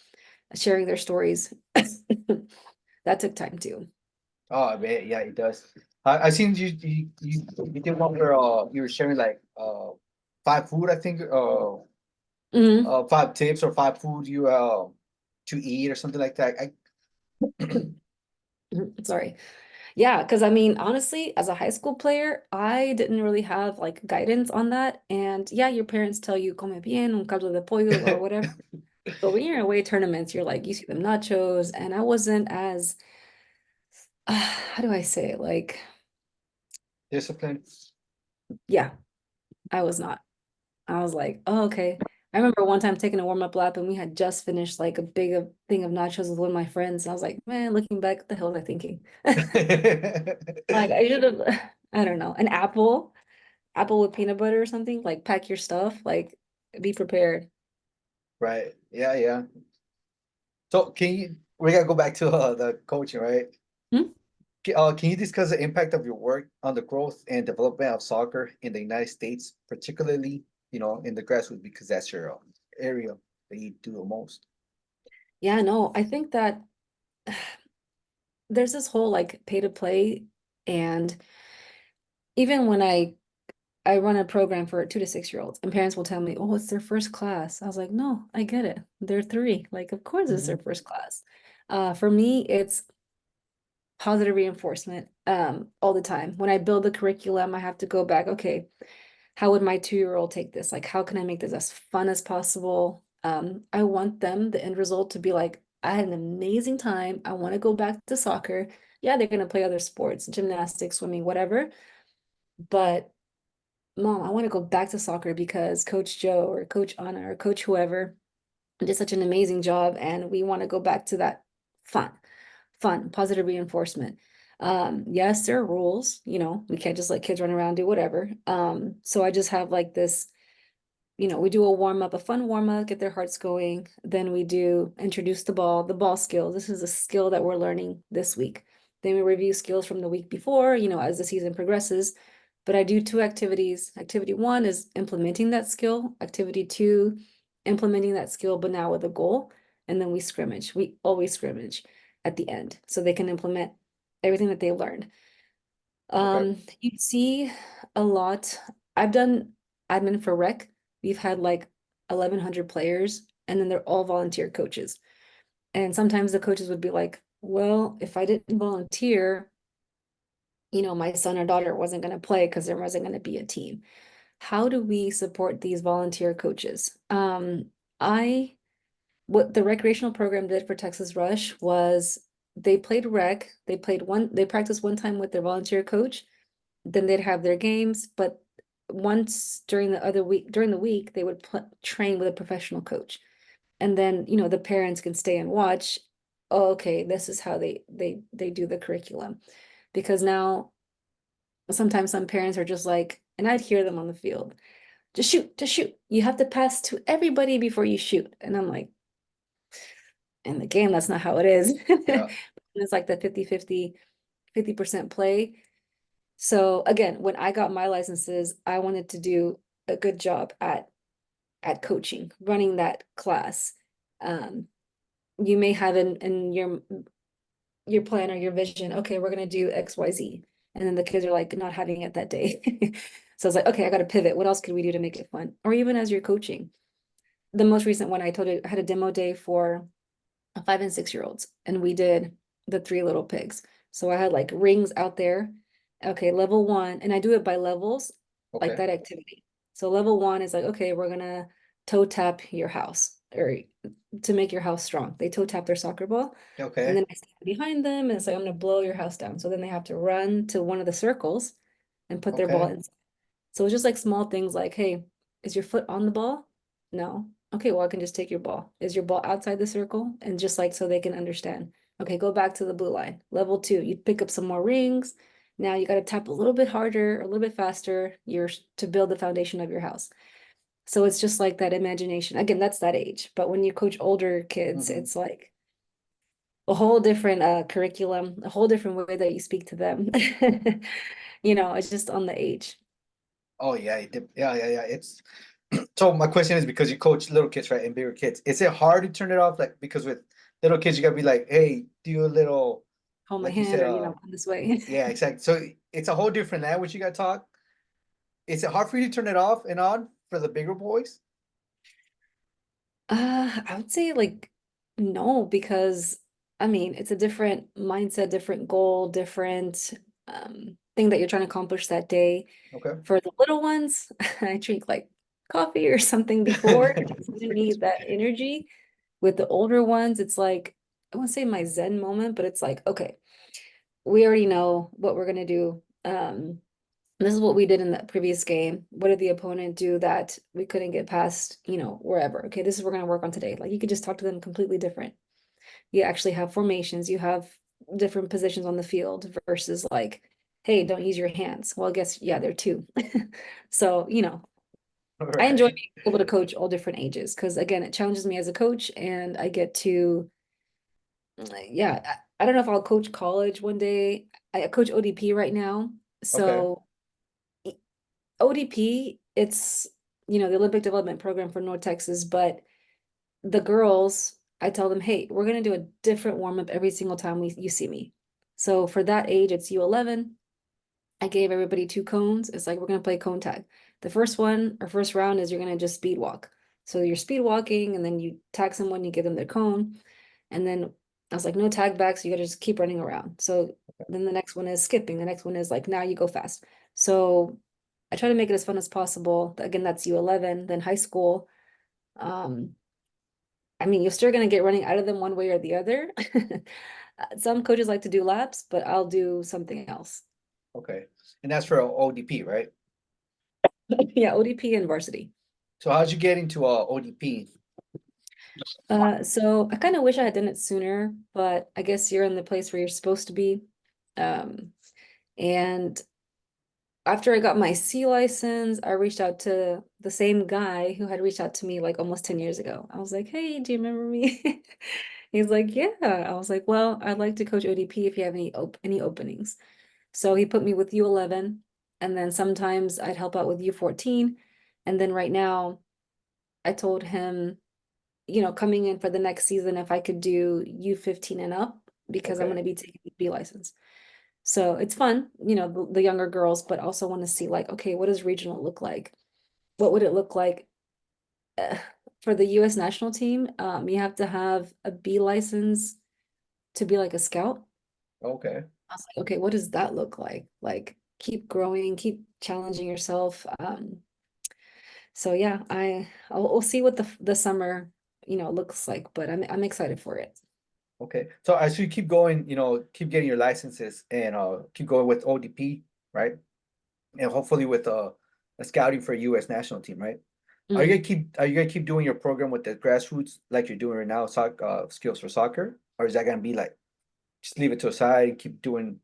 sharing their stories. That took time too. Oh, I bet, yeah, it does. I seen you did one where you were sharing like 5 food, I think, 5 tips or 5 food you to eat or something like that. Sorry. Yeah, because I mean, honestly, as a high school player, I didn't really have like guidance on that. And yeah, your parents tell you come bien, un caldo de pollo or whatever. But when you're in away tournaments, you're like, you see them nachos, and I wasn't as, how do I say it? Like, Discipline. yeah, I was not. I was like, oh, okay. I remember one time taking a warm-up lap and we had just finished like a big thing of nachos with one of my friends. And I was like, man, looking back, what the hell was I thinking? Like, I should have, I don't know, an apple with peanut butter or something. Like, pack your stuff, like, be prepared. Right. Yeah, yeah. So we gotta go back to the coaching, right? Hmm? Can you discuss the impact of your work on the growth and development of soccer in the United States, particularly, in the grassroots, because that's your area that you do the most. Yeah, no, I think that there's this whole like pay to play. And even when I run a program for 2 to 6 year olds, and parents will tell me, "Oh, it's their first class." I was like, "No, I get it. They're 3. Like, of course, it's their Mhm. first class." For me, it's positive reinforcement all the time. When I build the curriculum, I have to go back, okay, how would my 2-year-old take this? Like, how can I make this as fun as possible? I want them, the end result, to be like, I had an amazing time. I want to go back to soccer. Yeah, they're going to play other sports, gymnastics, swimming, whatever. But Mom, I want to go back to soccer because Coach Joe or Coach Anna or Coach whoever did such an amazing job, and we want to go back to that fun, positive reinforcement. Yes, there are rules, we can't just let kids run around, do whatever. So I just have like this, we do a warm up, a fun warm up, get their hearts going. Then we do introduce the ball skill. This is a skill that we're learning this week. Then we review skills from the week before, as the season progresses. But I do 2 activities. Activity 1 is implementing that skill. Activity 2, implementing that skill, but now with a goal. And then we scrimmage. We always scrimmage at the end so they can implement everything that they learned. Okay. You see a lot. I've done admin for rec. We've had like 1,100 players, and then they're all volunteer coaches. And sometimes the coaches would be like, well, if I didn't volunteer, my son or daughter wasn't going to play because there wasn't going to be a team. How do we support these volunteer coaches? I what the recreational program did for Texas Rush was they played rec, they practiced one time with their volunteer coach, then they'd have their games, but once during the week, they would train with a professional coach. And then, the parents can stay and watch. Oh, okay, this is how they do the curriculum. Because now sometimes some parents are just like, and I'd hear them on the field, just shoot, just shoot. You have to pass to everybody before you shoot. And I'm like, in the game, that's not how it is. Yeah. It's like the 50% play. So again, when I got my licenses, I wanted to do a good job at coaching, running that class. Um, you may have in your plan or your vision, okay, we're gonna do XYZ. And then the kids are like not having it that day. So I was like, okay, I gotta pivot. What else could we do to make it fun? Or even as you're coaching. The most recent one I told you I had a demo day for 5 and 6 year olds, and we did the Three Little Pigs. So I had like rings out there. Okay, level one, and I do it by levels, like Okay. that activity. So level one is like, okay, we're gonna toe tap your house, or to make your house strong. They toe tap their soccer ball, and Okay. then I stand behind them, and it's like I'm gonna blow your house down. So then they have to run to one of the circles and put their ball Okay. in. So it's just like small things like, hey, is your foot on the ball? No. Okay, well, I can just take your ball. Is your ball outside the circle? And just like so they can understand. Okay, go back to the blue line. Level two, you pick up some more rings. Now you got to tap a little bit harder, a little bit faster, to build the foundation of your house. So it's just like that imagination. Again, that's that age. But when you coach older kids, Hmm. it's like a whole different curriculum, a whole different way that you speak to them. It's just on the age. Oh yeah, yeah. It's so my question is because you coach little kids, right, and bigger kids, is it hard to turn it off? Like because with little kids, you gotta be like, hey, do a little, Hold my like you hand said, or, this way. yeah, exactly. So it's a whole different language you gotta talk. Is it hard for you to turn it off and on for the bigger boys? I would say like no, because I mean it's a different mindset, different goal, different thing that you're trying to accomplish that day. Okay. For the little ones, I drink like coffee or something before because I need that energy. With the older ones, it's like I won't say my Zen moment, but it's like, okay, we already know what we're gonna do. This is what we did in the previous game. What did the opponent do that we couldn't get past, wherever? Okay, this is what we're gonna work on today. Like you could just talk to them completely different. You actually have formations, you have different positions on the field versus like, hey, don't use your hands. Well, I guess yeah, they're two. So, All I enjoy right. being able to coach all different ages because again, it challenges me as a coach and I get to yeah, I don't know if I'll coach college one day. I coach ODP right now. Okay. So ODP, it's, the Olympic Development Program for North Texas, but the girls, I tell them, hey, we're gonna do a different warm up every single time you see me. So for that age, it's U11. I gave everybody two cones. It's like we're gonna play cone tag. The first one or first round is you're gonna just speed walk. So you're speed walking and then you tag someone, you give them their cone. And then I was like, no tag back, so you gotta just keep running around. So then the next one is skipping. The next one is like now you go fast. So I try to make it as fun as possible. Again, that's U11, then high school. Um, I mean, you're still gonna get running out of them one way or the other. Some coaches like to do laps, but I'll do something else. Okay. And that's for ODP, right? Yeah, ODP and varsity. So how'd you get into ODP? So I kind of wish I had done it sooner, but I guess you're in the place where you're supposed to be. Um, and after I got my C license, I reached out to the same guy who had reached out to me like almost 10 years ago. I was like, hey, do you remember me? He's like, yeah. I was like, well, I'd like to coach ODP if you have any openings. So he put me with U11, and then sometimes I'd help out with U14. And then right now, I told him, coming in for the next season, if I could do U15 and up, because I'm going Okay. to be taking the B license. So it's fun, the younger girls, but also want to see like, okay, what does regional look like? What would it look like for the US national team? You have to have a B license to be like a scout. Okay. I was like, okay, what does that look like? Like keep growing, keep challenging yourself. So yeah, we'll see what the summer, looks like, but I'm excited for it. Okay. So as you keep going, keep getting your licenses and keep going with ODP, right? And hopefully with a scouting for US national team, right? Mm. Are you gonna keep doing your program with the grassroots like you're doing right now, skills for soccer? Or is that gonna be like just leave it to a side and keep doing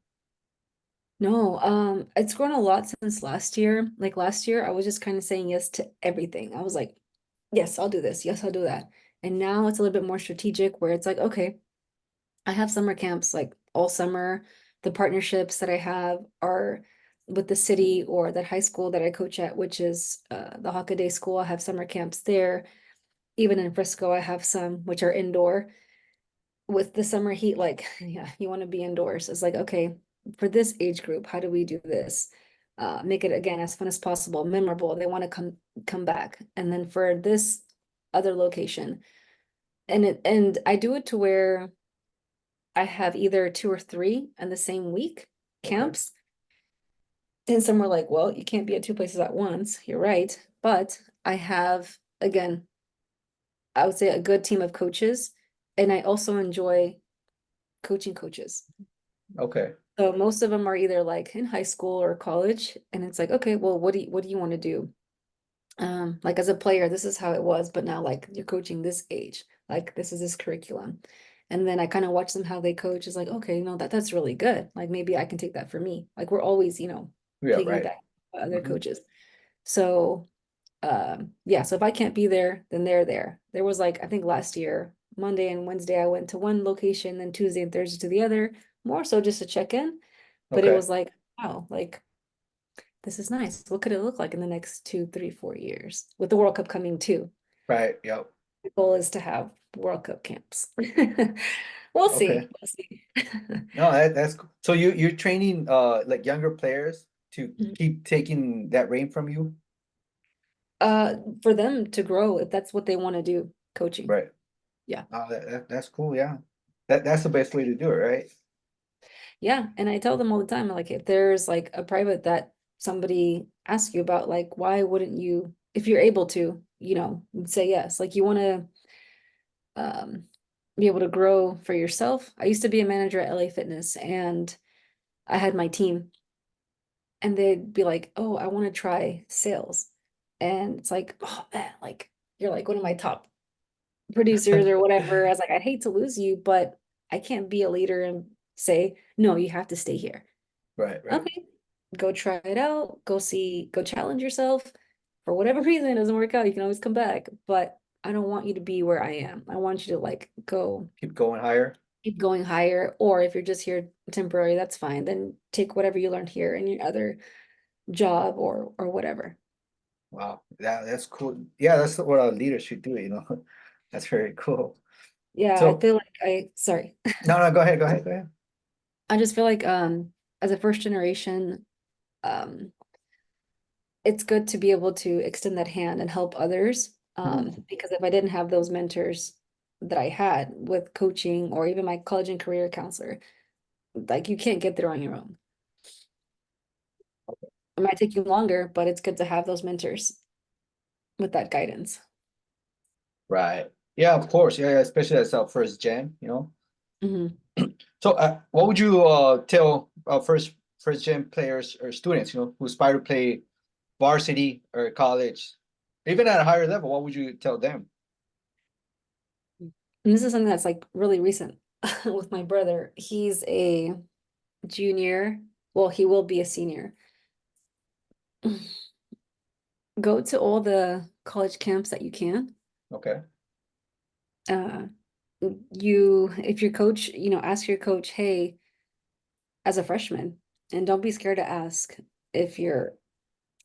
No, it's grown a lot since last year. Like last year, I was just kind of saying yes to everything. I was like, yes, I'll do this. Yes, I'll do that. And now it's a little bit more strategic where it's like, okay, I have summer camps like all summer. The partnerships that I have are with the city or that high school that I coach at, which is the Hockaday School. I have summer camps there. Even in Frisco, I have some which are indoor. With the summer heat, like, yeah, you want to be indoors. It's like, okay, for this age group, how do we do this? Make it again as fun as possible, memorable. They want to come back. And then for this other location, and I do it to where I have either two or three in the same week okay. camps. And some were like, well, you can't be at two places at once. You're right. But I have, again, I would say a good team of coaches. And I also enjoy coaching coaches. Okay. So most of them are either like in high school or college. And it's like, okay, well, what do you want to do? Like as a player, this is how it was, but now like you're coaching this age, like this is this curriculum. And then I kind of watch them how they coach. Is like, okay, that's really good. Like maybe I can take that for me. Like we're always, Yeah, right. piggyback other Hmm. coaches. So yeah, so if I can't be there, then they're there. There was like, I think last year, Monday and Wednesday, I went to one location, then Tuesday and Thursday to the other, more so just to check in. But it Okay. was like, wow, like this is nice. What could it look like in the next 2, 3, 4 years with the World Cup coming too? Right. Yep. The goal is to have World Cup camps. We'll Okay. see. We'll see. No, that's cool. So you're training like younger players to Mhm. keep taking that reign from you? For them to grow, if that's what they want to do, coaching. Right. Yeah. Oh, that's cool, yeah. That's the best way to do it, right? Yeah. And I tell them all the time, like, if there's like a private that somebody asks you about, like, why wouldn't you, if you're able to, say yes. Like, you want to be able to grow for yourself. I used to be a manager at LA Fitness and I had my team and they'd be like, oh, I want to try sales. And it's like, oh man, like you're like one of my top producers or whatever. I was like, I'd hate to lose you, but I can't be a leader and say, no, you have to stay here. Right, right. Okay, go try it out, go challenge yourself. For whatever reason it doesn't work out, you can always come back. But I don't want you to be where I am. I want you to like go Keep going higher. keep going higher. Or if you're just here temporary, that's fine. Then take whatever you learned here in your other job or whatever. Wow. That's cool. Yeah, that's what a leader should do. That's very cool. Yeah, I So feel like sorry. no, go ahead, go ahead, go ahead. I just feel like as a first generation, um it's good to be able to extend that hand and help others. Mhm. Because if I didn't have those mentors that I had with coaching or even my college and career counselor, like you can't get there on your own. It might take you longer, but it's good to have those mentors with that guidance. Right. Yeah, of course. Yeah, yeah, especially as a first gen. Mhm. So what would you tell first gen players or students, who aspire to play varsity or college, even at a higher level, what would you tell them? And this is something that's like really recent with my brother. He's a junior. Well, he will be a senior. Go to all the college camps that you can. Okay. Uh, if your coach, ask your coach, hey, as a freshman, and don't be scared to ask if you're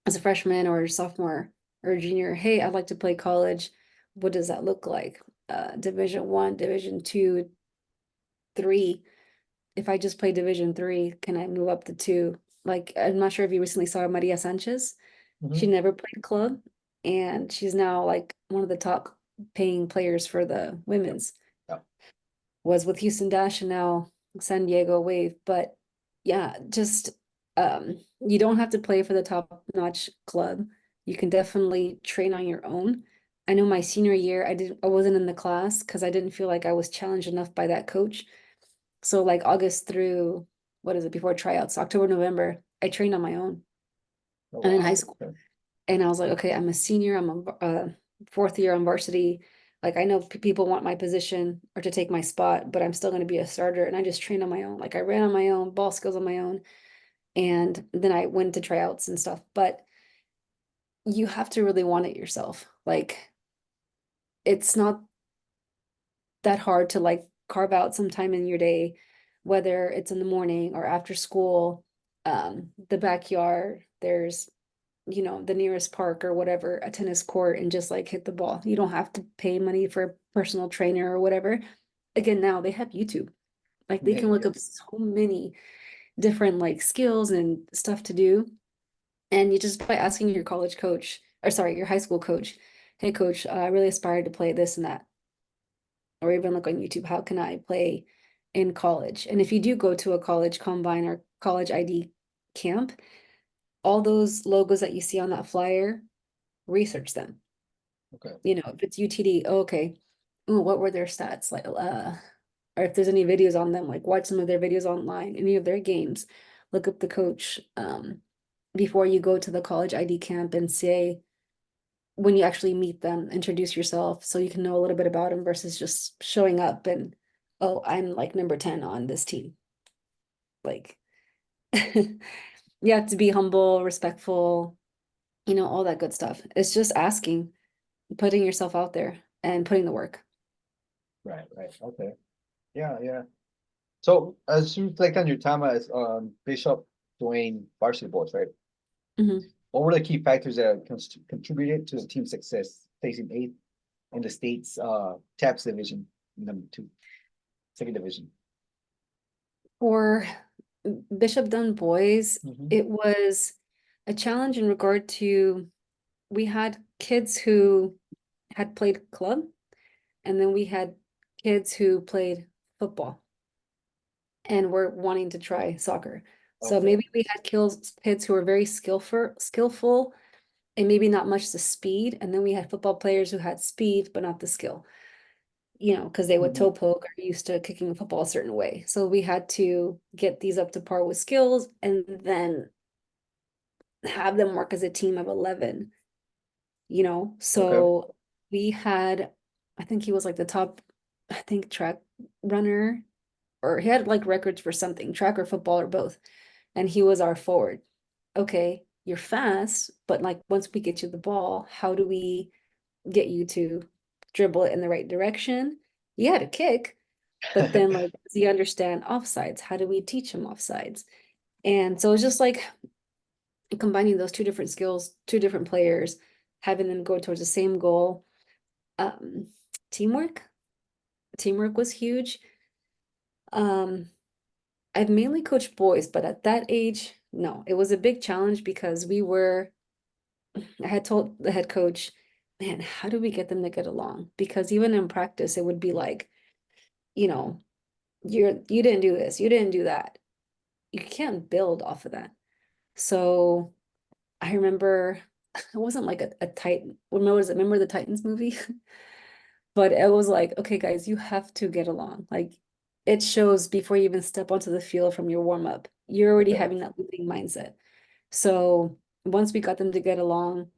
as a freshman or a sophomore or a junior, hey, I'd like to play college. What does that look like? Division 1, Division 2, 3. If I just play Division 3, can I move up to 2? Like, I'm not sure if you recently saw Maria Sanchez. She Hmm. never played club, and she's now like one of the top paying players for the women's. Yeah. was with Houston Dash and now San Diego Wave. But yeah, just you don't have to play for the top-notch club. You can definitely train on your own. I know my senior year, I wasn't in the class because I didn't feel like I was challenged enough by that coach. So like August through what is it before tryouts, October, November, I trained on my own Oh, and in high wow. school. Okay. And I was like, okay, I'm a senior, I'm a fourth year on varsity. Like I know people want my position or to take my spot, but I'm still going to be a starter. And I just trained on my own. Like I ran on my own, ball skills on my own. And then I went to tryouts and stuff. But you have to really want it yourself. Like it's not that hard to like carve out some time in your day, whether it's in the morning or after school, the backyard, there's the nearest park or whatever, a tennis court, and just like hit the ball. You don't have to pay money for a personal trainer or whatever. Again, now they have YouTube. Like they Yeah, can look yeah. up so many different like skills and stuff to do. And you just by asking your college coach, or sorry, your high school coach, hey coach, I really aspired to play this and that. Or even look on YouTube, how can I play in college? And if you do go to a college combine or college ID camp, all those logos that you see on that flyer, research them. Okay. If it's UTD, oh, okay. Oh, what were their stats like? Or if there's any videos on them, like watch some of their videos online, any of their games. Look up the coach before you go to the college ID camp and say when you actually meet them, introduce yourself so you can know a little bit about them versus just showing up and oh, I'm like number 10 on this team. Like you have to be humble, respectful, all that good stuff. It's just asking, putting yourself out there and putting the work. Right, right. Okay. Yeah, yeah. So as you reflect on your time as Bishop doing varsity boys, right? Mhm. What were the key factors that contributed to the team's success, placing eighth in the state's TAPS division, number two, second division? For Bishop Dunn boys, Mhm. it was a challenge in regard to we had kids who had played club, and then we had kids who played football and were wanting to try soccer. So Okay. maybe we had kids who were very skillful, and maybe not much the speed, and then we had football players who had speed but not the skill. Because they would toe Mhm. poke or used to kicking a football a certain way. So we had to get these up to par with skills and then have them work as a team of 11, Okay. So we had, I think he was like the top, I think track runner, or he had like records for something, track or football or both. And he was our forward. Okay, you're fast, but like once we get you the ball, how do we get you to dribble it in the right direction? You had a kick, but then like does he understand offsides? How do we teach him offsides? And so it's just like combining those two different skills, two different players, having them go towards the same goal. Um, teamwork. Teamwork was huge. Um, I've mainly coached boys, but at that age, no, it was a big challenge because I had told the head coach, man, how do we get them to get along? Because even in practice, it would be like, you know, you didn't do this, you didn't do that. You can't build off of that. So I remember it wasn't like a Titan. Remember the Titans movie? But it was like, okay, guys, you have to get along. Like it shows before you even step onto the field from your warm up. You're already Okay. having that losing mindset. So once we got them to get along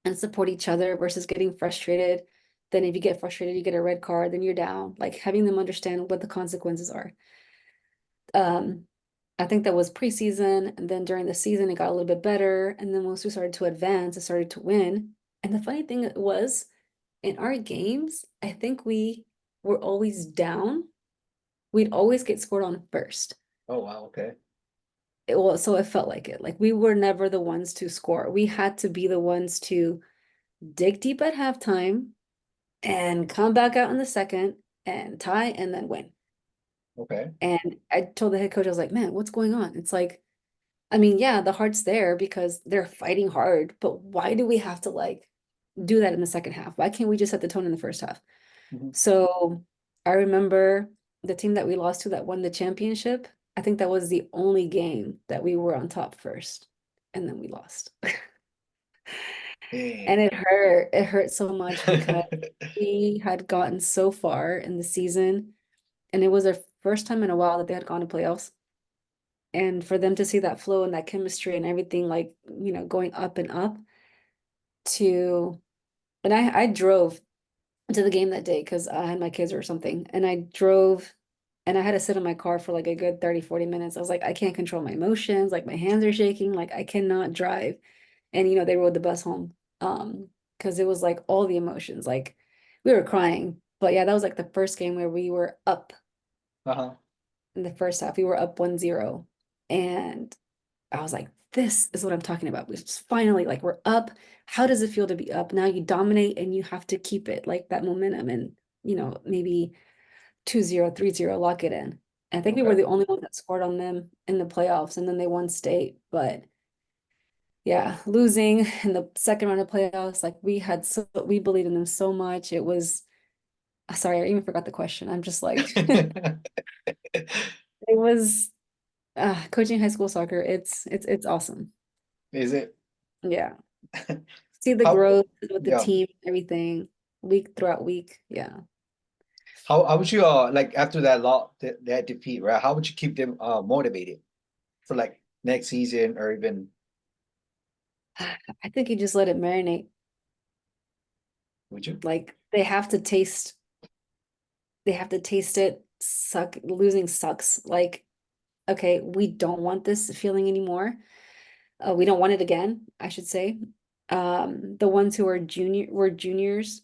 and support each other versus getting frustrated, then if you get frustrated, you get a red card, then you're down. Like having them understand what the consequences are. Um, I think that was preseason, and then during the season it got a little bit better. And then once we started to advance, it started to win. And the funny thing was in our games, I think we were always down. We'd always get scored on first. Oh, wow. Okay. So it felt like it. Like we were never the ones to score. We had to be the ones to dig deep at halftime and come back out in the second and tie and then win. Okay. And I told the head coach, I was like, man, what's going on? It's like, I mean, yeah, the heart's there because they're fighting hard, but why do we have to like do that in the second half? Why can't we just set the tone in the first half? Mhm. So I remember the team that we lost to that won the championship, I think that was the only game that we were on top first, and then we lost. And Dang. it hurt. It hurt so much because we had gotten so far in the season, and it was their first time in a while that they had gone to playoffs. And for them to see that flow and that chemistry and everything, like, going up and up to, and I drove to the game that day because I had my kids or something. And I drove and I had to sit in my car for like a good 30, 40 minutes. I was like, I can't control my emotions. Like my hands are shaking. Like I cannot drive. And they rode the bus home. Because it was like all the emotions. Like we were crying. But yeah, that was like the first game where we were up Uh-huh. in the first half. We were up 1-0. And I was like, this is what I'm talking about. We just finally, like, we're up. How does it feel to be up? Now you dominate and you have to keep it like that momentum and, maybe 2-0, 3-0, lock it in. I think we were Okay. the only one that scored on them in the playoffs, and then they won state. But yeah, losing in the second round of playoffs, like we believed in them so much. It was, sorry, I even forgot the question. I'm just like, it was coaching high school soccer. It's awesome. Is it? Yeah. See the How, growth with the yeah. team, everything, week throughout week. Yeah. How would you like after that lot that defeat, right? How would you keep them motivated for like next season or even I think you just let it marinate. would you? Like they have to taste it. Suck, losing sucks. Like, okay, we don't want this feeling anymore. We don't want it again, I should say. The ones who are juniors,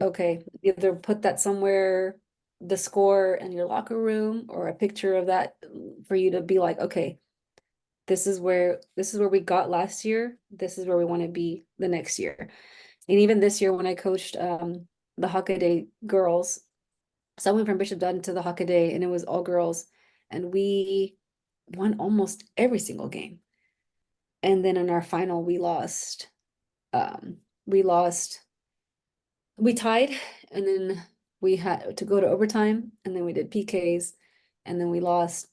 okay, either put that somewhere, the score in your locker room or a picture of that for you to be like, okay, this is where we got last year. This is where we want to be the next year. And even this year when I coached the Hockaday girls, so I went from Bishop Dunn to the Hockaday and it was all girls and we won almost every single game. And then in our final we lost we tied and then we had to go to overtime and then we did PKs and then we lost.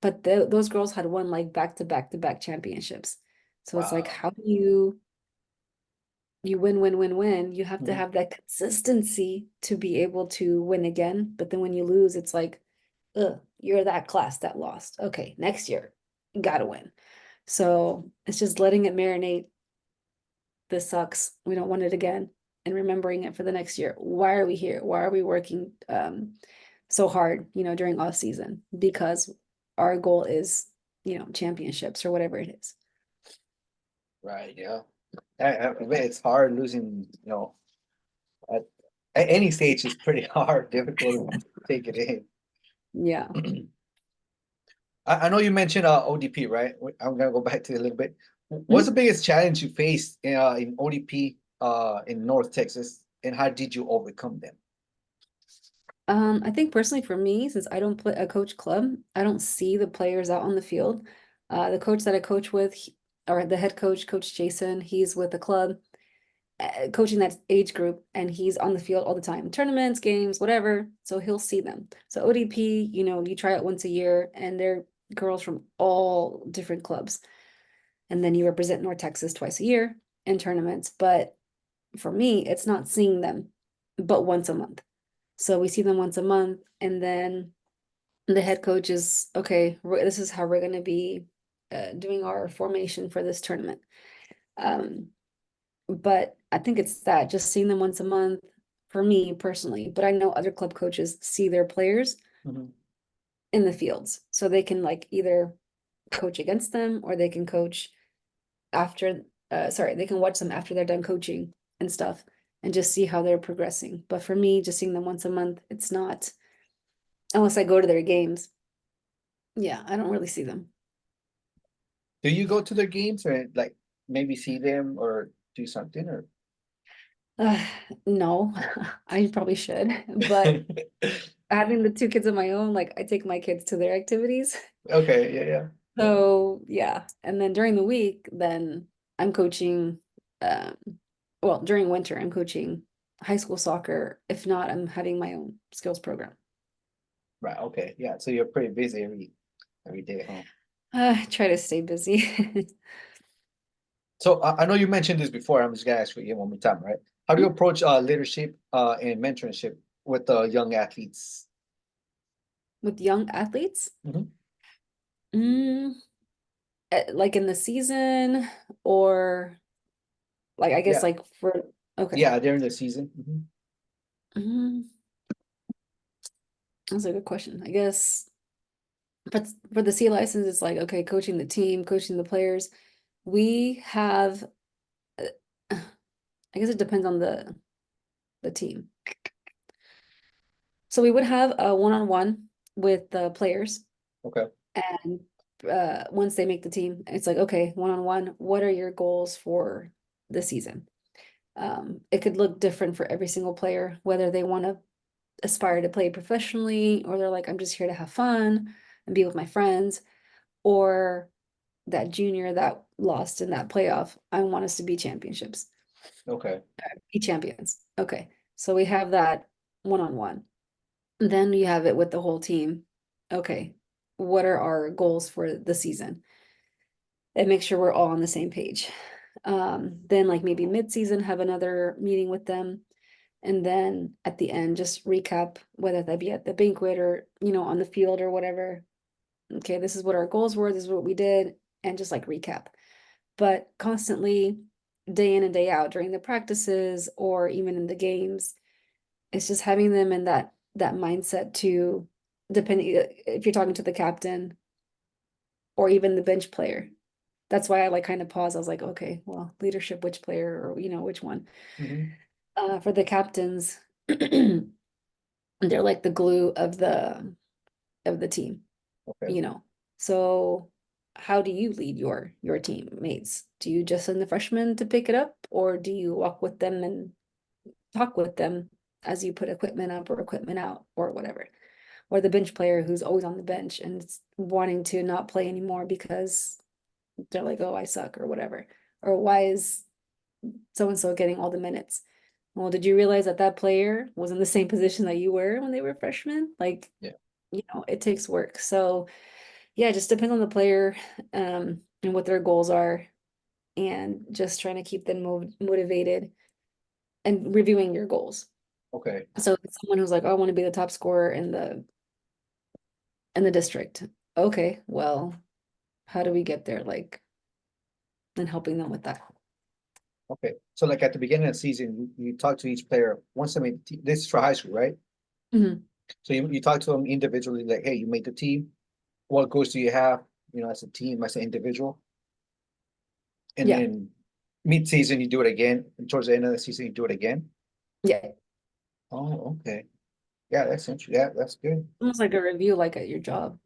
But those girls had won like back to back to back championships. So it's like, Wow. how do you win, win, win, win? You have to Mhm. have that consistency to be able to win again. But then when you lose, it's like, ugh, you're that class that lost. Okay, next year, you gotta win. So it's just letting it marinate. This sucks. We don't want it again. And remembering it for the next year. Why are we here? Why are we working so hard, during off season? Because our goal is, championships or whatever it is. Right, yeah. I bet it's hard losing, at, at any stage is pretty hard, difficult to take it in. Yeah. I know you mentioned ODP, right? I'm gonna go back to it a little bit. What's the Mhm. biggest challenge you faced in ODP in North Texas, and how did you overcome them? I think personally for me, since I don't play a coach club, I don't see the players out on the field. The coach that I coach with, or the head coach, Coach Jason, he's with the club, coaching that age group, and he's on the field all the time, tournaments, games, whatever. So he'll see them. So ODP, you try it once a year, and they're girls from all different clubs, and then you represent North Texas twice a year in tournaments. But for me, it's not seeing them, but once a month. So we see them once a month, and then the head coach is, okay, this is how we're going to be doing our formation for this tournament. Um, but I think it's that just seeing them once a month for me personally. But I know other club coaches see their players Mhm. in the fields, so they can like either coach against them or they can coach after. Sorry, they can watch them after they're done coaching and stuff, and just see how they're progressing. But for me, just seeing them once a month, it's not unless I go to their games. Yeah, I don't really see them. Do you go to their games or like maybe see them or do something or? Uh, no, I probably should, but having the two kids of my own, like I take my kids to their activities. Okay, yeah, yeah. So yeah, and then during the week, then I'm coaching. Um, well, during winter, I'm coaching high school soccer. If not, I'm having my own skills program. Right. Okay. Yeah. So you're pretty busy every day, huh? Try to stay busy. So I know you mentioned this before. I'm just gonna ask you again one more time, right? How do you approach leadership and mentorship with young athletes? With young athletes, Mhm. mm, like in the season, or like I guess Yeah. like for okay. Yeah. During the season. Mhm. Mm, that's a good question. I guess but for the C license, it's like okay, coaching the team, coaching the players. We have, uh, I guess it depends on the team. So we would have a one-on-one with the players, Okay. and once they make the team, it's like, okay, one-on-one, what are your goals for the season? It could look different for every single player, whether they want to aspire to play professionally, or they're like, I'm just here to have fun and be with my friends, or that junior that lost in that playoff, I want us to be championships, Okay. be champions. Okay, so we have that one-on-one. Then you have it with the whole team. Okay, what are our goals for the season? And make sure we're all on the same page. Then like maybe mid-season, have another meeting with them. And then at the end, just recap, whether that be at the banquet or, on the field or whatever. Okay, this is what our goals were, this is what we did, and just like recap. But constantly, day in and day out during the practices or even in the games, it's just having them in that mindset to, depending if you're talking to the captain or even the bench player. That's why I like kind of pause. I was like, okay, well, leadership, which player or which one? Mhm. For the captains, they're like the glue of the team, Okay. you know. So how do you lead your teammates? Do you just send the freshmen to pick it up, or do you walk with them and talk with them as you put equipment up or equipment out or whatever? Or the bench player who's always on the bench and wanting to not play anymore because they're like, oh, I suck or whatever. Or why is so and so getting all the minutes? Well, did you realize that that player was in the same position that you were when they were freshmen? Like, Yeah. it takes work. So yeah, it just depends on the player, and what their goals are, and just trying to keep them motivated and reviewing your goals. Okay. So if it's someone who's like, oh, I want to be the top scorer in the district. Okay, well, how do we get there? Like, and helping them with that. Okay. So like at the beginning of the season, you talk to each player once they made this is for high school, right? Mhm. So you talk to them individually, like, hey, you made the team. What goals do you have? As a team, as an individual. And Yeah, then mid-season, you do it again. And towards the end of the season, you do it again. yeah. Oh, okay. Yeah, that's interesting. Yeah, that's good. Almost like a review, like at your job.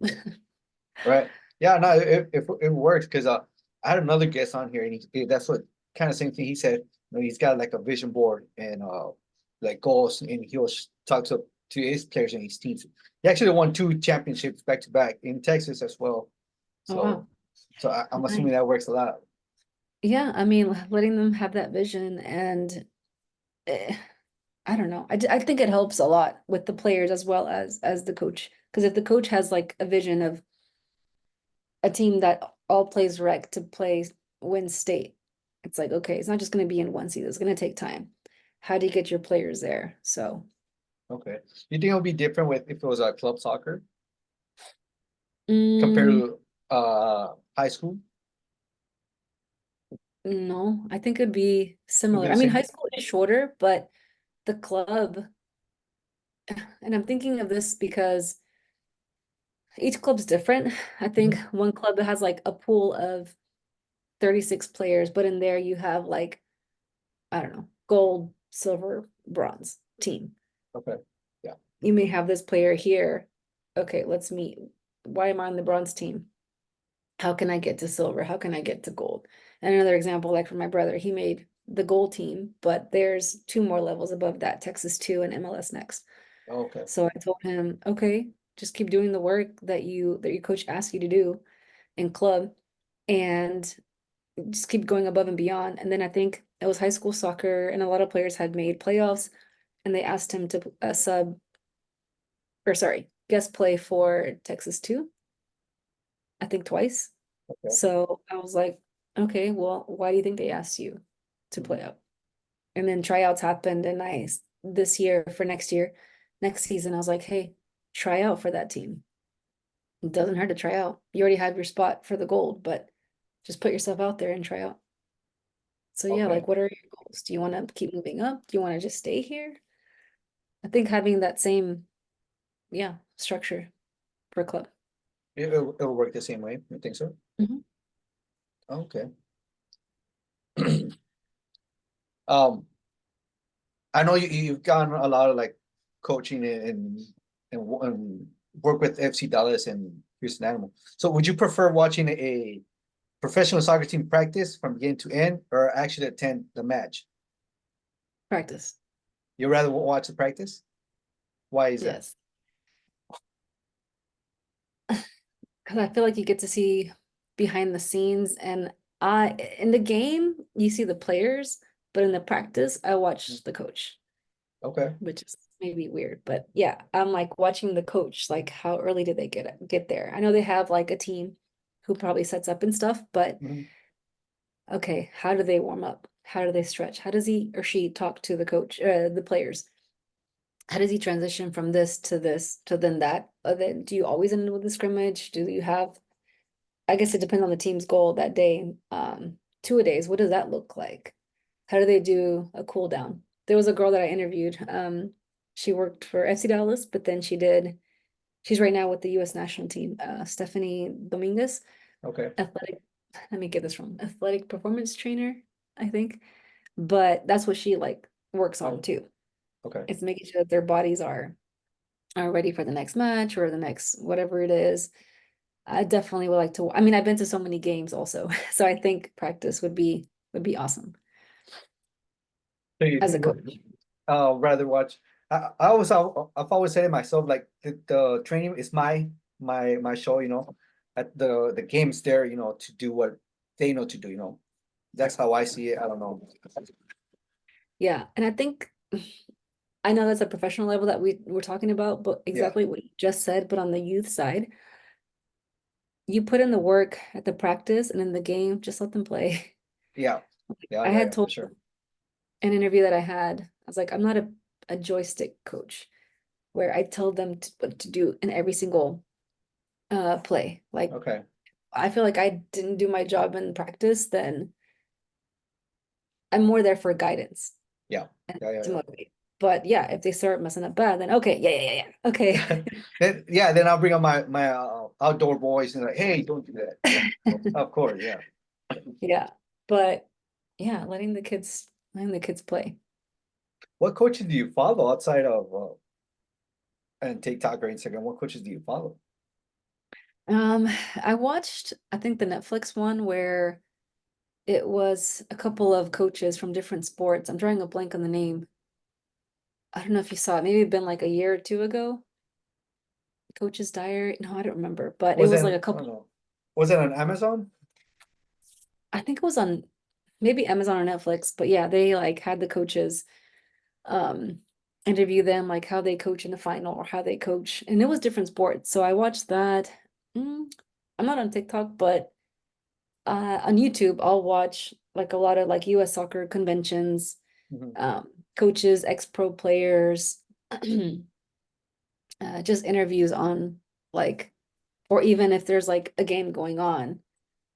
Right. Yeah, no, it works because I had another guest on here and that's what kind of same thing he said. He's got like a vision board and like goals and he'll talk to his players and his teams. He actually won 2 championships back to back in Texas as well. Oh, So wow. I'm assuming Nice. that works a lot. Yeah, I mean, letting them have that vision and eh, I don't know. I think it helps a lot with the players as well as the coach. Because if the coach has like a vision of a team that all plays rec to play win state, it's like, okay, it's not just going to be in one season. It's going to take time. How do you get your players there? So, Okay. You think it'll be different with if it was a club soccer compared mm, to high school? no, I think it'd be It'll be similar. the I mean, high same. school is shorter, but the club, and I'm thinking of this because each club's different. I think Mhm. one club has like a pool of 36 players, but in there you have like, I don't know, gold, silver, bronze team. Okay. Yeah. You may have this player here. Okay, let's meet. Why am I on the bronze team? How can I get to silver? How can I get to gold? And another example, like for my brother, he made the gold team, but there's two more levels above that, Texas 2 and MLS Next. Okay. So I told him, okay, just keep doing the work that your coach asks you to do in club and just keep going above and beyond. And then I think it was high school soccer, and a lot of players had made playoffs, and they asked him to sub, or sorry, guest play for Texas too, I think twice. Okay. So I was like, okay, well, why do you think they asked you to play out? And then tryouts happened, and this year for next season, I was like, hey, try out for that team. It doesn't hurt to try out. You already have your spot for the gold, but just put yourself out there and try out. So yeah, Okay. like what are your goals? Do you want to keep moving up? Do you want to just stay here? I think having that same, yeah, structure per club. It'll work the same way. You think so? Mhm. Okay. Um, I know you've gotten a lot of like coaching and work with FC Dallas and Houston Animal. So would you prefer watching a professional soccer team practice from beginning to end, or actually attend the match? Practice. You rather watch the practice? Why is that? Yes. Because I feel like you get to see behind the scenes, and in the game you see the players, but in the practice I watch the coach, Okay. which is maybe weird, but yeah, I'm like watching the coach, like how early did they get there? I know they have like a team who probably sets up and stuff, but Mhm. okay, how do they warm up? How do they stretch? How does he or she talk to the players? How does he transition from this to then that? Then do you always end with the scrimmage? Do you have, I guess it depends on the team's goal that day. Two-a-days, what does that look like? How do they do a cool down? There was a girl that I interviewed. She worked for FC Dallas, but then she's right now with the US national team, Stephanie Dominguez, Okay. athletic, let me get this wrong, athletic performance trainer, I think. But that's what she like works on Oh, too. okay. It's making sure that their bodies are ready for the next match or the next whatever it is. I definitely would like to. I mean, I've been to so many games also, so I think practice would be awesome So as a you coach. rather watch. I've always said it myself, like the training is my show, at the games there, to do what they know to do. That's how I see it. I don't know. Yeah, and I think I know that's a professional level that we're talking about, but Yeah, exactly what you just said. But on the youth side, you put in the work at the practice and in the game, just let them play. yeah, I yeah, had for told sure. an interview that I had, I was like, I'm not a joystick coach where I tell them what to do in every single play. Like Okay, I feel like I didn't do my job in practice, then I'm more there for guidance yeah, and to yeah. motivate. But yeah, if they start messing up bad, then okay, yeah. Okay. Then I'll bring up my outdoor boys and like, hey, don't do that. Of course, yeah. Yeah. But yeah, letting the kids play. What coaches do you follow outside of and TikTok or Instagram? What coaches do you follow? Um, I watched, I think the Netflix one where it was a couple of coaches from different sports. I'm drawing a blank on the name. I don't know if you saw it. Maybe it'd been like a year or two ago. Coach's Diary. No, I don't remember, but it Was was that like a I don't couple. know. Was it on Amazon? I think it was on maybe Amazon or Netflix, but yeah, they like had the coaches um interview them like how they coach in the final or how they coach, and it was different sports. So I watched that. Mm, I'm not on TikTok, but on YouTube I'll watch like a lot of like US soccer conventions, Mhm. coaches, ex-pro players, just interviews on like, or even if there's like a game going on,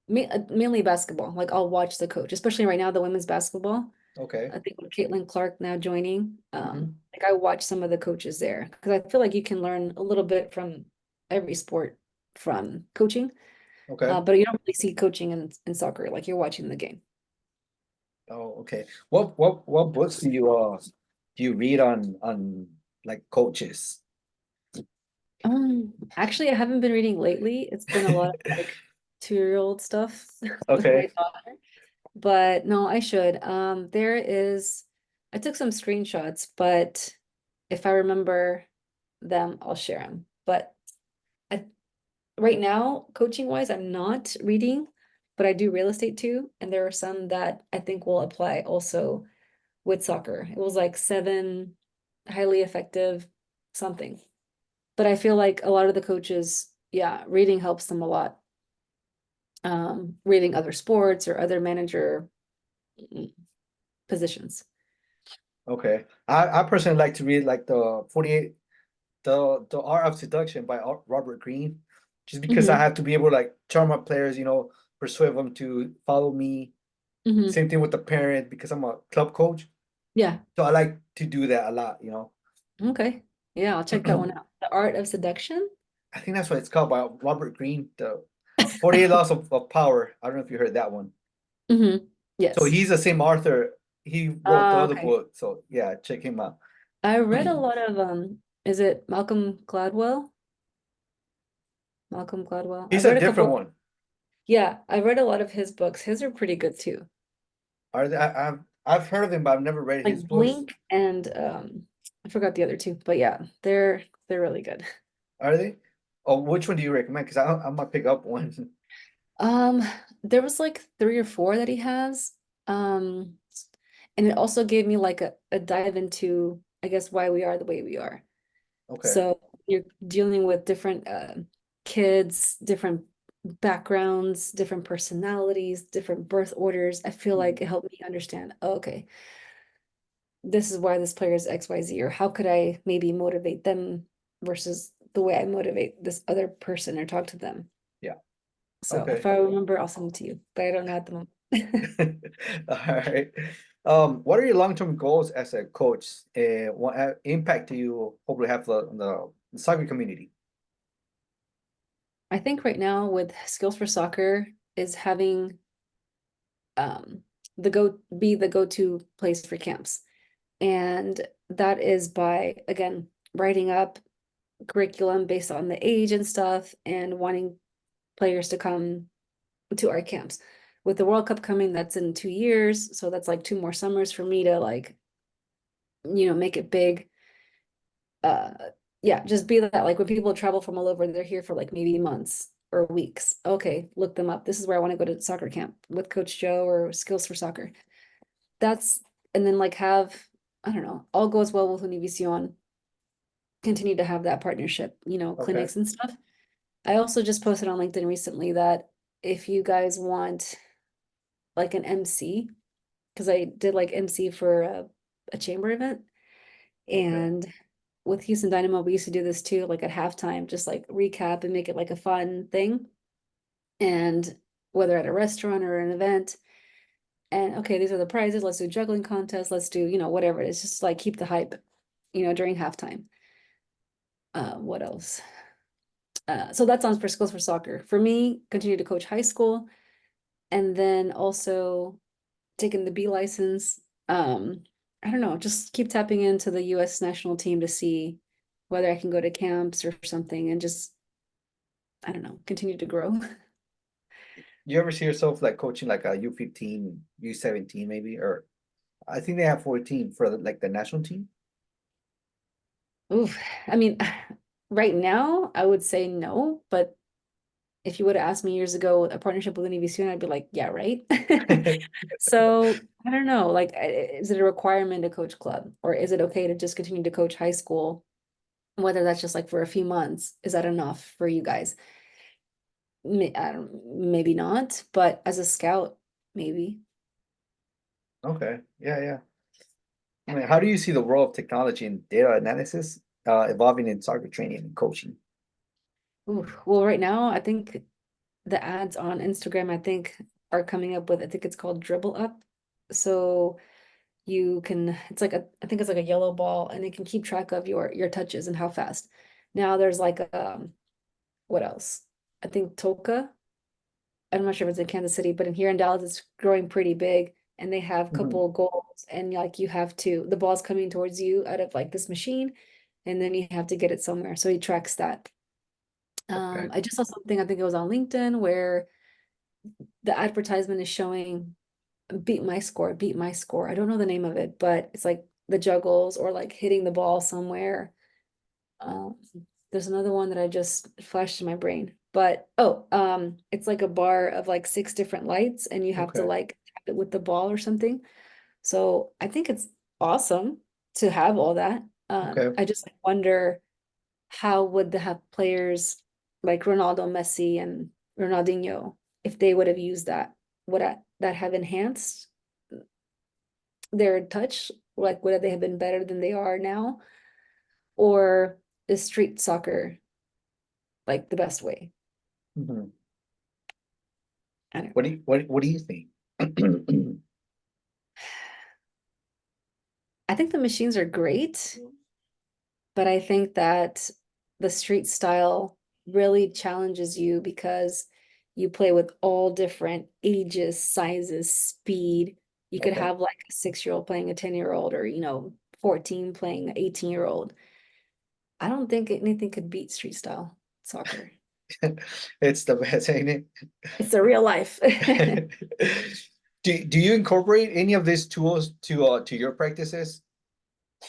mainly basketball. Like I'll watch the coach, especially right now, the women's basketball. Okay. I think with Caitlin Clark now joining, Mhm. like I watch some of the coaches there because I feel like you can learn a little bit from every sport from coaching, Okay. but you don't really see coaching in soccer like you're watching the game. Oh, okay. What books do you read on like coaches? Actually, I haven't been reading lately. It's been a lot of like 2-year-old stuff with my Okay. daughter. But no, I should. There is, I took some screenshots, but if I remember them, I'll share them. But I, right now, coaching wise, I'm not reading, but I do real estate too. And there are some that I think will apply also with soccer. It was like 7 highly effective something. but I feel like a lot of the coaches, yeah, reading helps them a lot. Reading other sports or other manager positions. Okay. I personally like to read like the 48 the Art of Seduction by Robert Greene, just because I Hmm. have to be able to like charm up players, persuade them to follow me. Hmm. Same thing with the parent because I'm a club coach. Yeah. So I like to do that a lot. Okay. Yeah, I'll check that one out. The Art of Seduction. I think that's what it's called by Robert Greene, the 48 Laws of Power. I don't know if you heard that one. Hmm. So Yes. he's the same author. He wrote the other Okay. book. So yeah, check him out. I read a lot of is it Malcolm Gladwell? Malcolm Gladwell. He's I've a read a different couple. one. Yeah, I've read a lot of his books. His are pretty good too. Are they, I've heard of him, but I've never read his Like books. Blink and I forgot the other two, but yeah, they're really good. Are they? Oh, which one do you recommend? Because I might pick up one. Um, there was like three or four that he has. Um, and it also gave me like a dive into, I guess, why we are the way we are. Okay. So you're dealing with different kids, different backgrounds, different personalities, different birth orders. I feel like Mhm. it helped me understand, oh, okay, this is why this player is XYZ, or how could I maybe motivate them versus the way I motivate this other person or talk to them. Yeah. So if Okay. I remember, I'll send it to you, but I don't know at the moment. All right. What are your long-term goals as a coach? What impact do you hopefully have on the soccer community? I think right now with Skills for Soccer is having um be the go-to place for camps. And that is by, again, writing up curriculum based on the age and stuff and wanting players to come to our camps. With the World Cup coming, that's in 2 years. So that's like two more summers for me to like, make it big. Uh, yeah, just be that like when people travel from all over, they're here for like maybe months or weeks. Okay, look them up. This is where I want to go to soccer camp with Coach Joe or Skills for Soccer. That's, and then like have, I don't know, all goes well with Univision, continue to have that partnership, Okay. clinics and stuff. I also just posted on LinkedIn recently that if you guys want like an MC, because I did like MC for a chamber event, Okay. and with Houston Dynamo, we used to do this too, like at halftime, just like recap and make it like a fun thing. And whether at a restaurant or an event, and okay, these are the prizes. Let's do juggling contest. Let's do, whatever it is, just like keep the hype, during halftime. What else? So that's on for Skills for Soccer. For me, continue to coach high school and then also taking the B license. I don't know, just keep tapping into the US national team to see whether I can go to camps or something and just, I don't know, continue to grow. You ever see yourself like coaching like a U15, U17 maybe, or I think they have 14 for like the national team. Oof. I mean, right now I would say no, but if you would have asked me years ago a partnership with Univision, I'd be like, yeah, right. So I don't know, like, is it a requirement to coach club, or is it okay to just continue to coach high school? Whether that's just like for a few months, is that enough for you guys? I don't, maybe not, but as a scout, maybe. Okay. Yeah, yeah. I mean, how do you see the world of technology and data analysis evolving in soccer training and coaching? Ooh, well, right now, I think the ads on Instagram, I think, are coming up with, I think it's called Dribble Up. So you can, it's like I think it's like a yellow ball, and it can keep track of your touches and how fast. Now there's like what else? I think Toka. I'm not sure if it's in Kansas City, but in here in Dallas, it's growing pretty big, and they have a Mhm. couple of goals, and like you have to, the ball's coming towards you out of like this machine, and then you have to get it somewhere. So he tracks that. Okay. I just saw something, I think it was on LinkedIn, where the advertisement is showing beat my score, beat my score. I don't know the name of it, but it's like the juggles or like hitting the ball somewhere. Um, there's another one that I just flashed in my brain, but it's like a bar of like six different lights, and you have to Okay. like tap it with the ball or something. So I think it's awesome to have all that. Okay. I just like, wonder. how would they have players like Ronaldo, Messi, and Ronaldinho, if they would have used that, that have enhanced their touch? Like, would they have been better than they are now? Or is street soccer like the best way? Mhm. I don't What know. do you think? I think the machines are great, but I think that the street style really challenges you because you play with all different ages, sizes, speed. You could Okay. have like a 6-year-old playing a 10-year-old, or 14 playing an 18-year-old. I don't think anything could beat street style soccer. It's the best, ain't It's a real life. it? Do you incorporate any of these tools to your practices?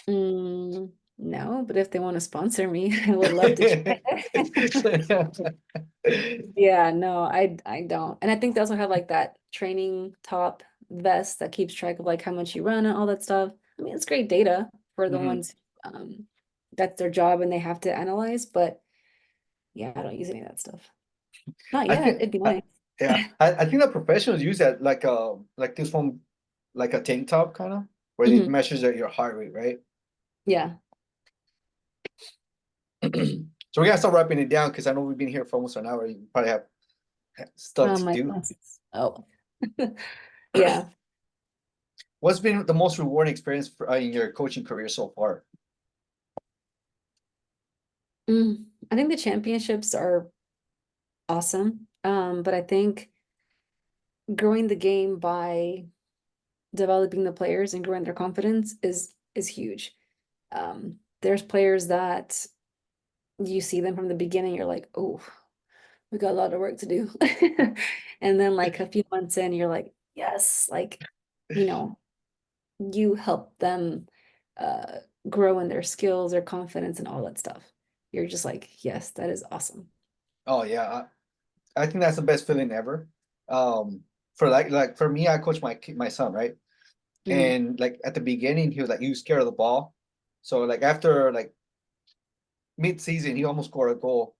No, but if they want to sponsor me, I would love to try it. Yeah, no, I don't. And I think they also have like that training top vest that keeps track of like how much you run and all that stuff. I mean, it's great data for the Mhm. ones that's their job and they have to analyze, but yeah, I don't use any of that stuff. Not I yet. think, It'd be nice. yeah, I think that professionals use that like this one, like a tank top kind of, where it Mhm. measures your heart rate, right? Yeah. So we gotta start wrapping it down because I know we've been here for almost an hour. You probably have stuff Oh to my do. glasses. Oh, yeah. What's been the most rewarding experience in your coaching career so far? I think the championships are awesome. But I think growing the game by developing the players and growing their confidence is huge. There's players that you see them from the beginning, you're like, oh, we got a lot of work to do. And then like a few months in, you're like, yes, like, you know, you help them uh grow in their skills, their confidence, and all that stuff. You're just like, yes, that is awesome. Oh yeah, I think that's the best feeling ever. For like for me, I coach my son, right? Mhm. And like at the beginning, he was scared of the ball. So like after like mid-season, he almost scored a goal,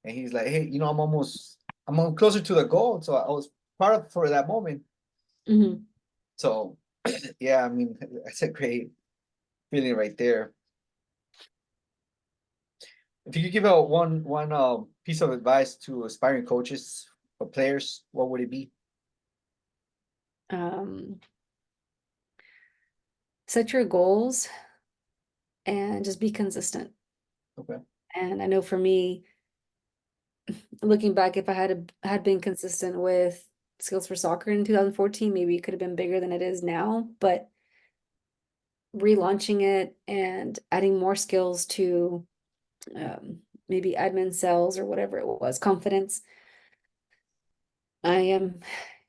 and he's like, "Hey, I'm closer to the goal." So I was proud of for that moment. Mhm. So yeah, I mean, that's a great feeling right there. If you could give out one piece of advice to aspiring coaches or players, what would it be? Um, Set your goals and just be consistent. Okay. And I know for me, looking back, if I had been consistent with skills for soccer in 2014, maybe it could have been bigger than it is now. But relaunching it and adding more skills to maybe admin sales or whatever it was, confidence, I am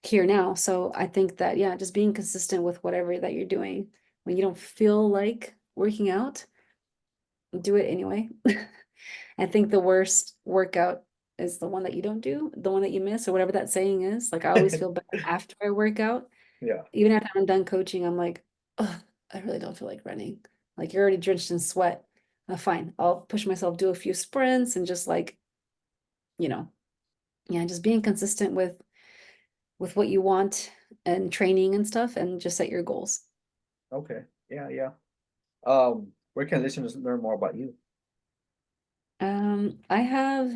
here now. So I think that, yeah, just being consistent with whatever that you're doing. When you don't feel like working out, do it anyway. I think the worst workout is the one that you don't do, the one that you miss, or whatever that saying is. Like I always feel bad after I work out. Yeah. Even after I'm done coaching, I'm like, oh, I really don't feel like running. Like you're already drenched in sweat. Fine, I'll push myself, do a few sprints, and just like, you know, yeah, just being consistent with what you want and training and stuff, and just set your goals. Okay. Yeah, yeah. Where can listeners learn more about you? I have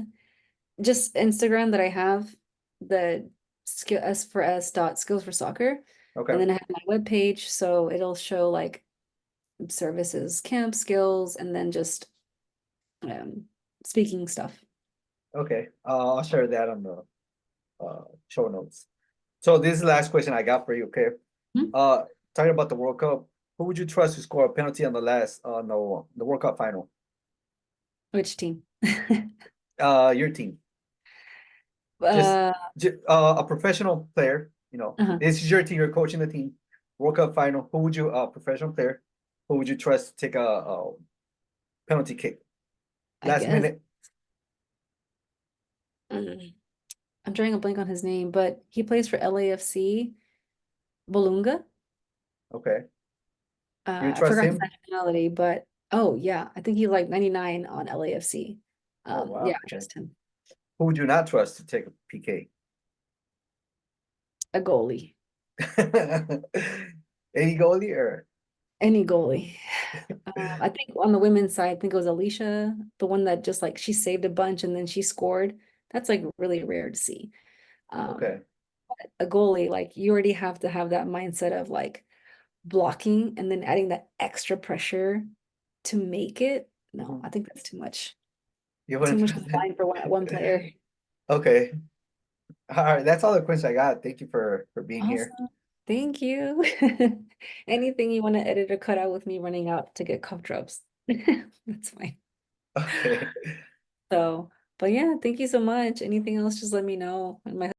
just Instagram that I have the skill S for S dot skills for soccer. And Okay. then I have my webpage, so it'll show like services, camp skills, and then just um speaking stuff. Okay. I'll share that on the show notes. So this is the last question I got for you, okay? Hmm? Uh Talking about the World Cup, who would you trust to score a penalty on the last the World Cup final? Which team? Your team. Just, Uh, a professional player, uh-huh. this is your team, you're coaching the team, World Cup final. Who would you professional player, who would you trust to take a penalty kick? I Last guess. minute. Mm, I'm drawing a blank on his name, but he plays for LAFC, Bolunga. Okay. You I trust forgot his him? nationality, but oh yeah, I think he's like 99 on LAFC. Oh, wow. Yeah, I trust him. Who would you not trust to take a PK? A goalie. Any goalie or Any goalie. I think on the women's side, I think it was Alicia, the one that just like she saved a bunch and then she scored. That's like really rare to see. Um, okay? a goalie, like you already have to have that mindset of like blocking and then adding that extra pressure to make it. No, I think that's too much. You Too wouldn't much trust it? combined for one player. Okay. All right, that's all the questions I got. Thank you for being here. Awesome. Thank you. Anything you want to edit or cut out with me running out to get cough drops. That's fine. Okay. So, but yeah, thank you so much. Anything else, just let me know. My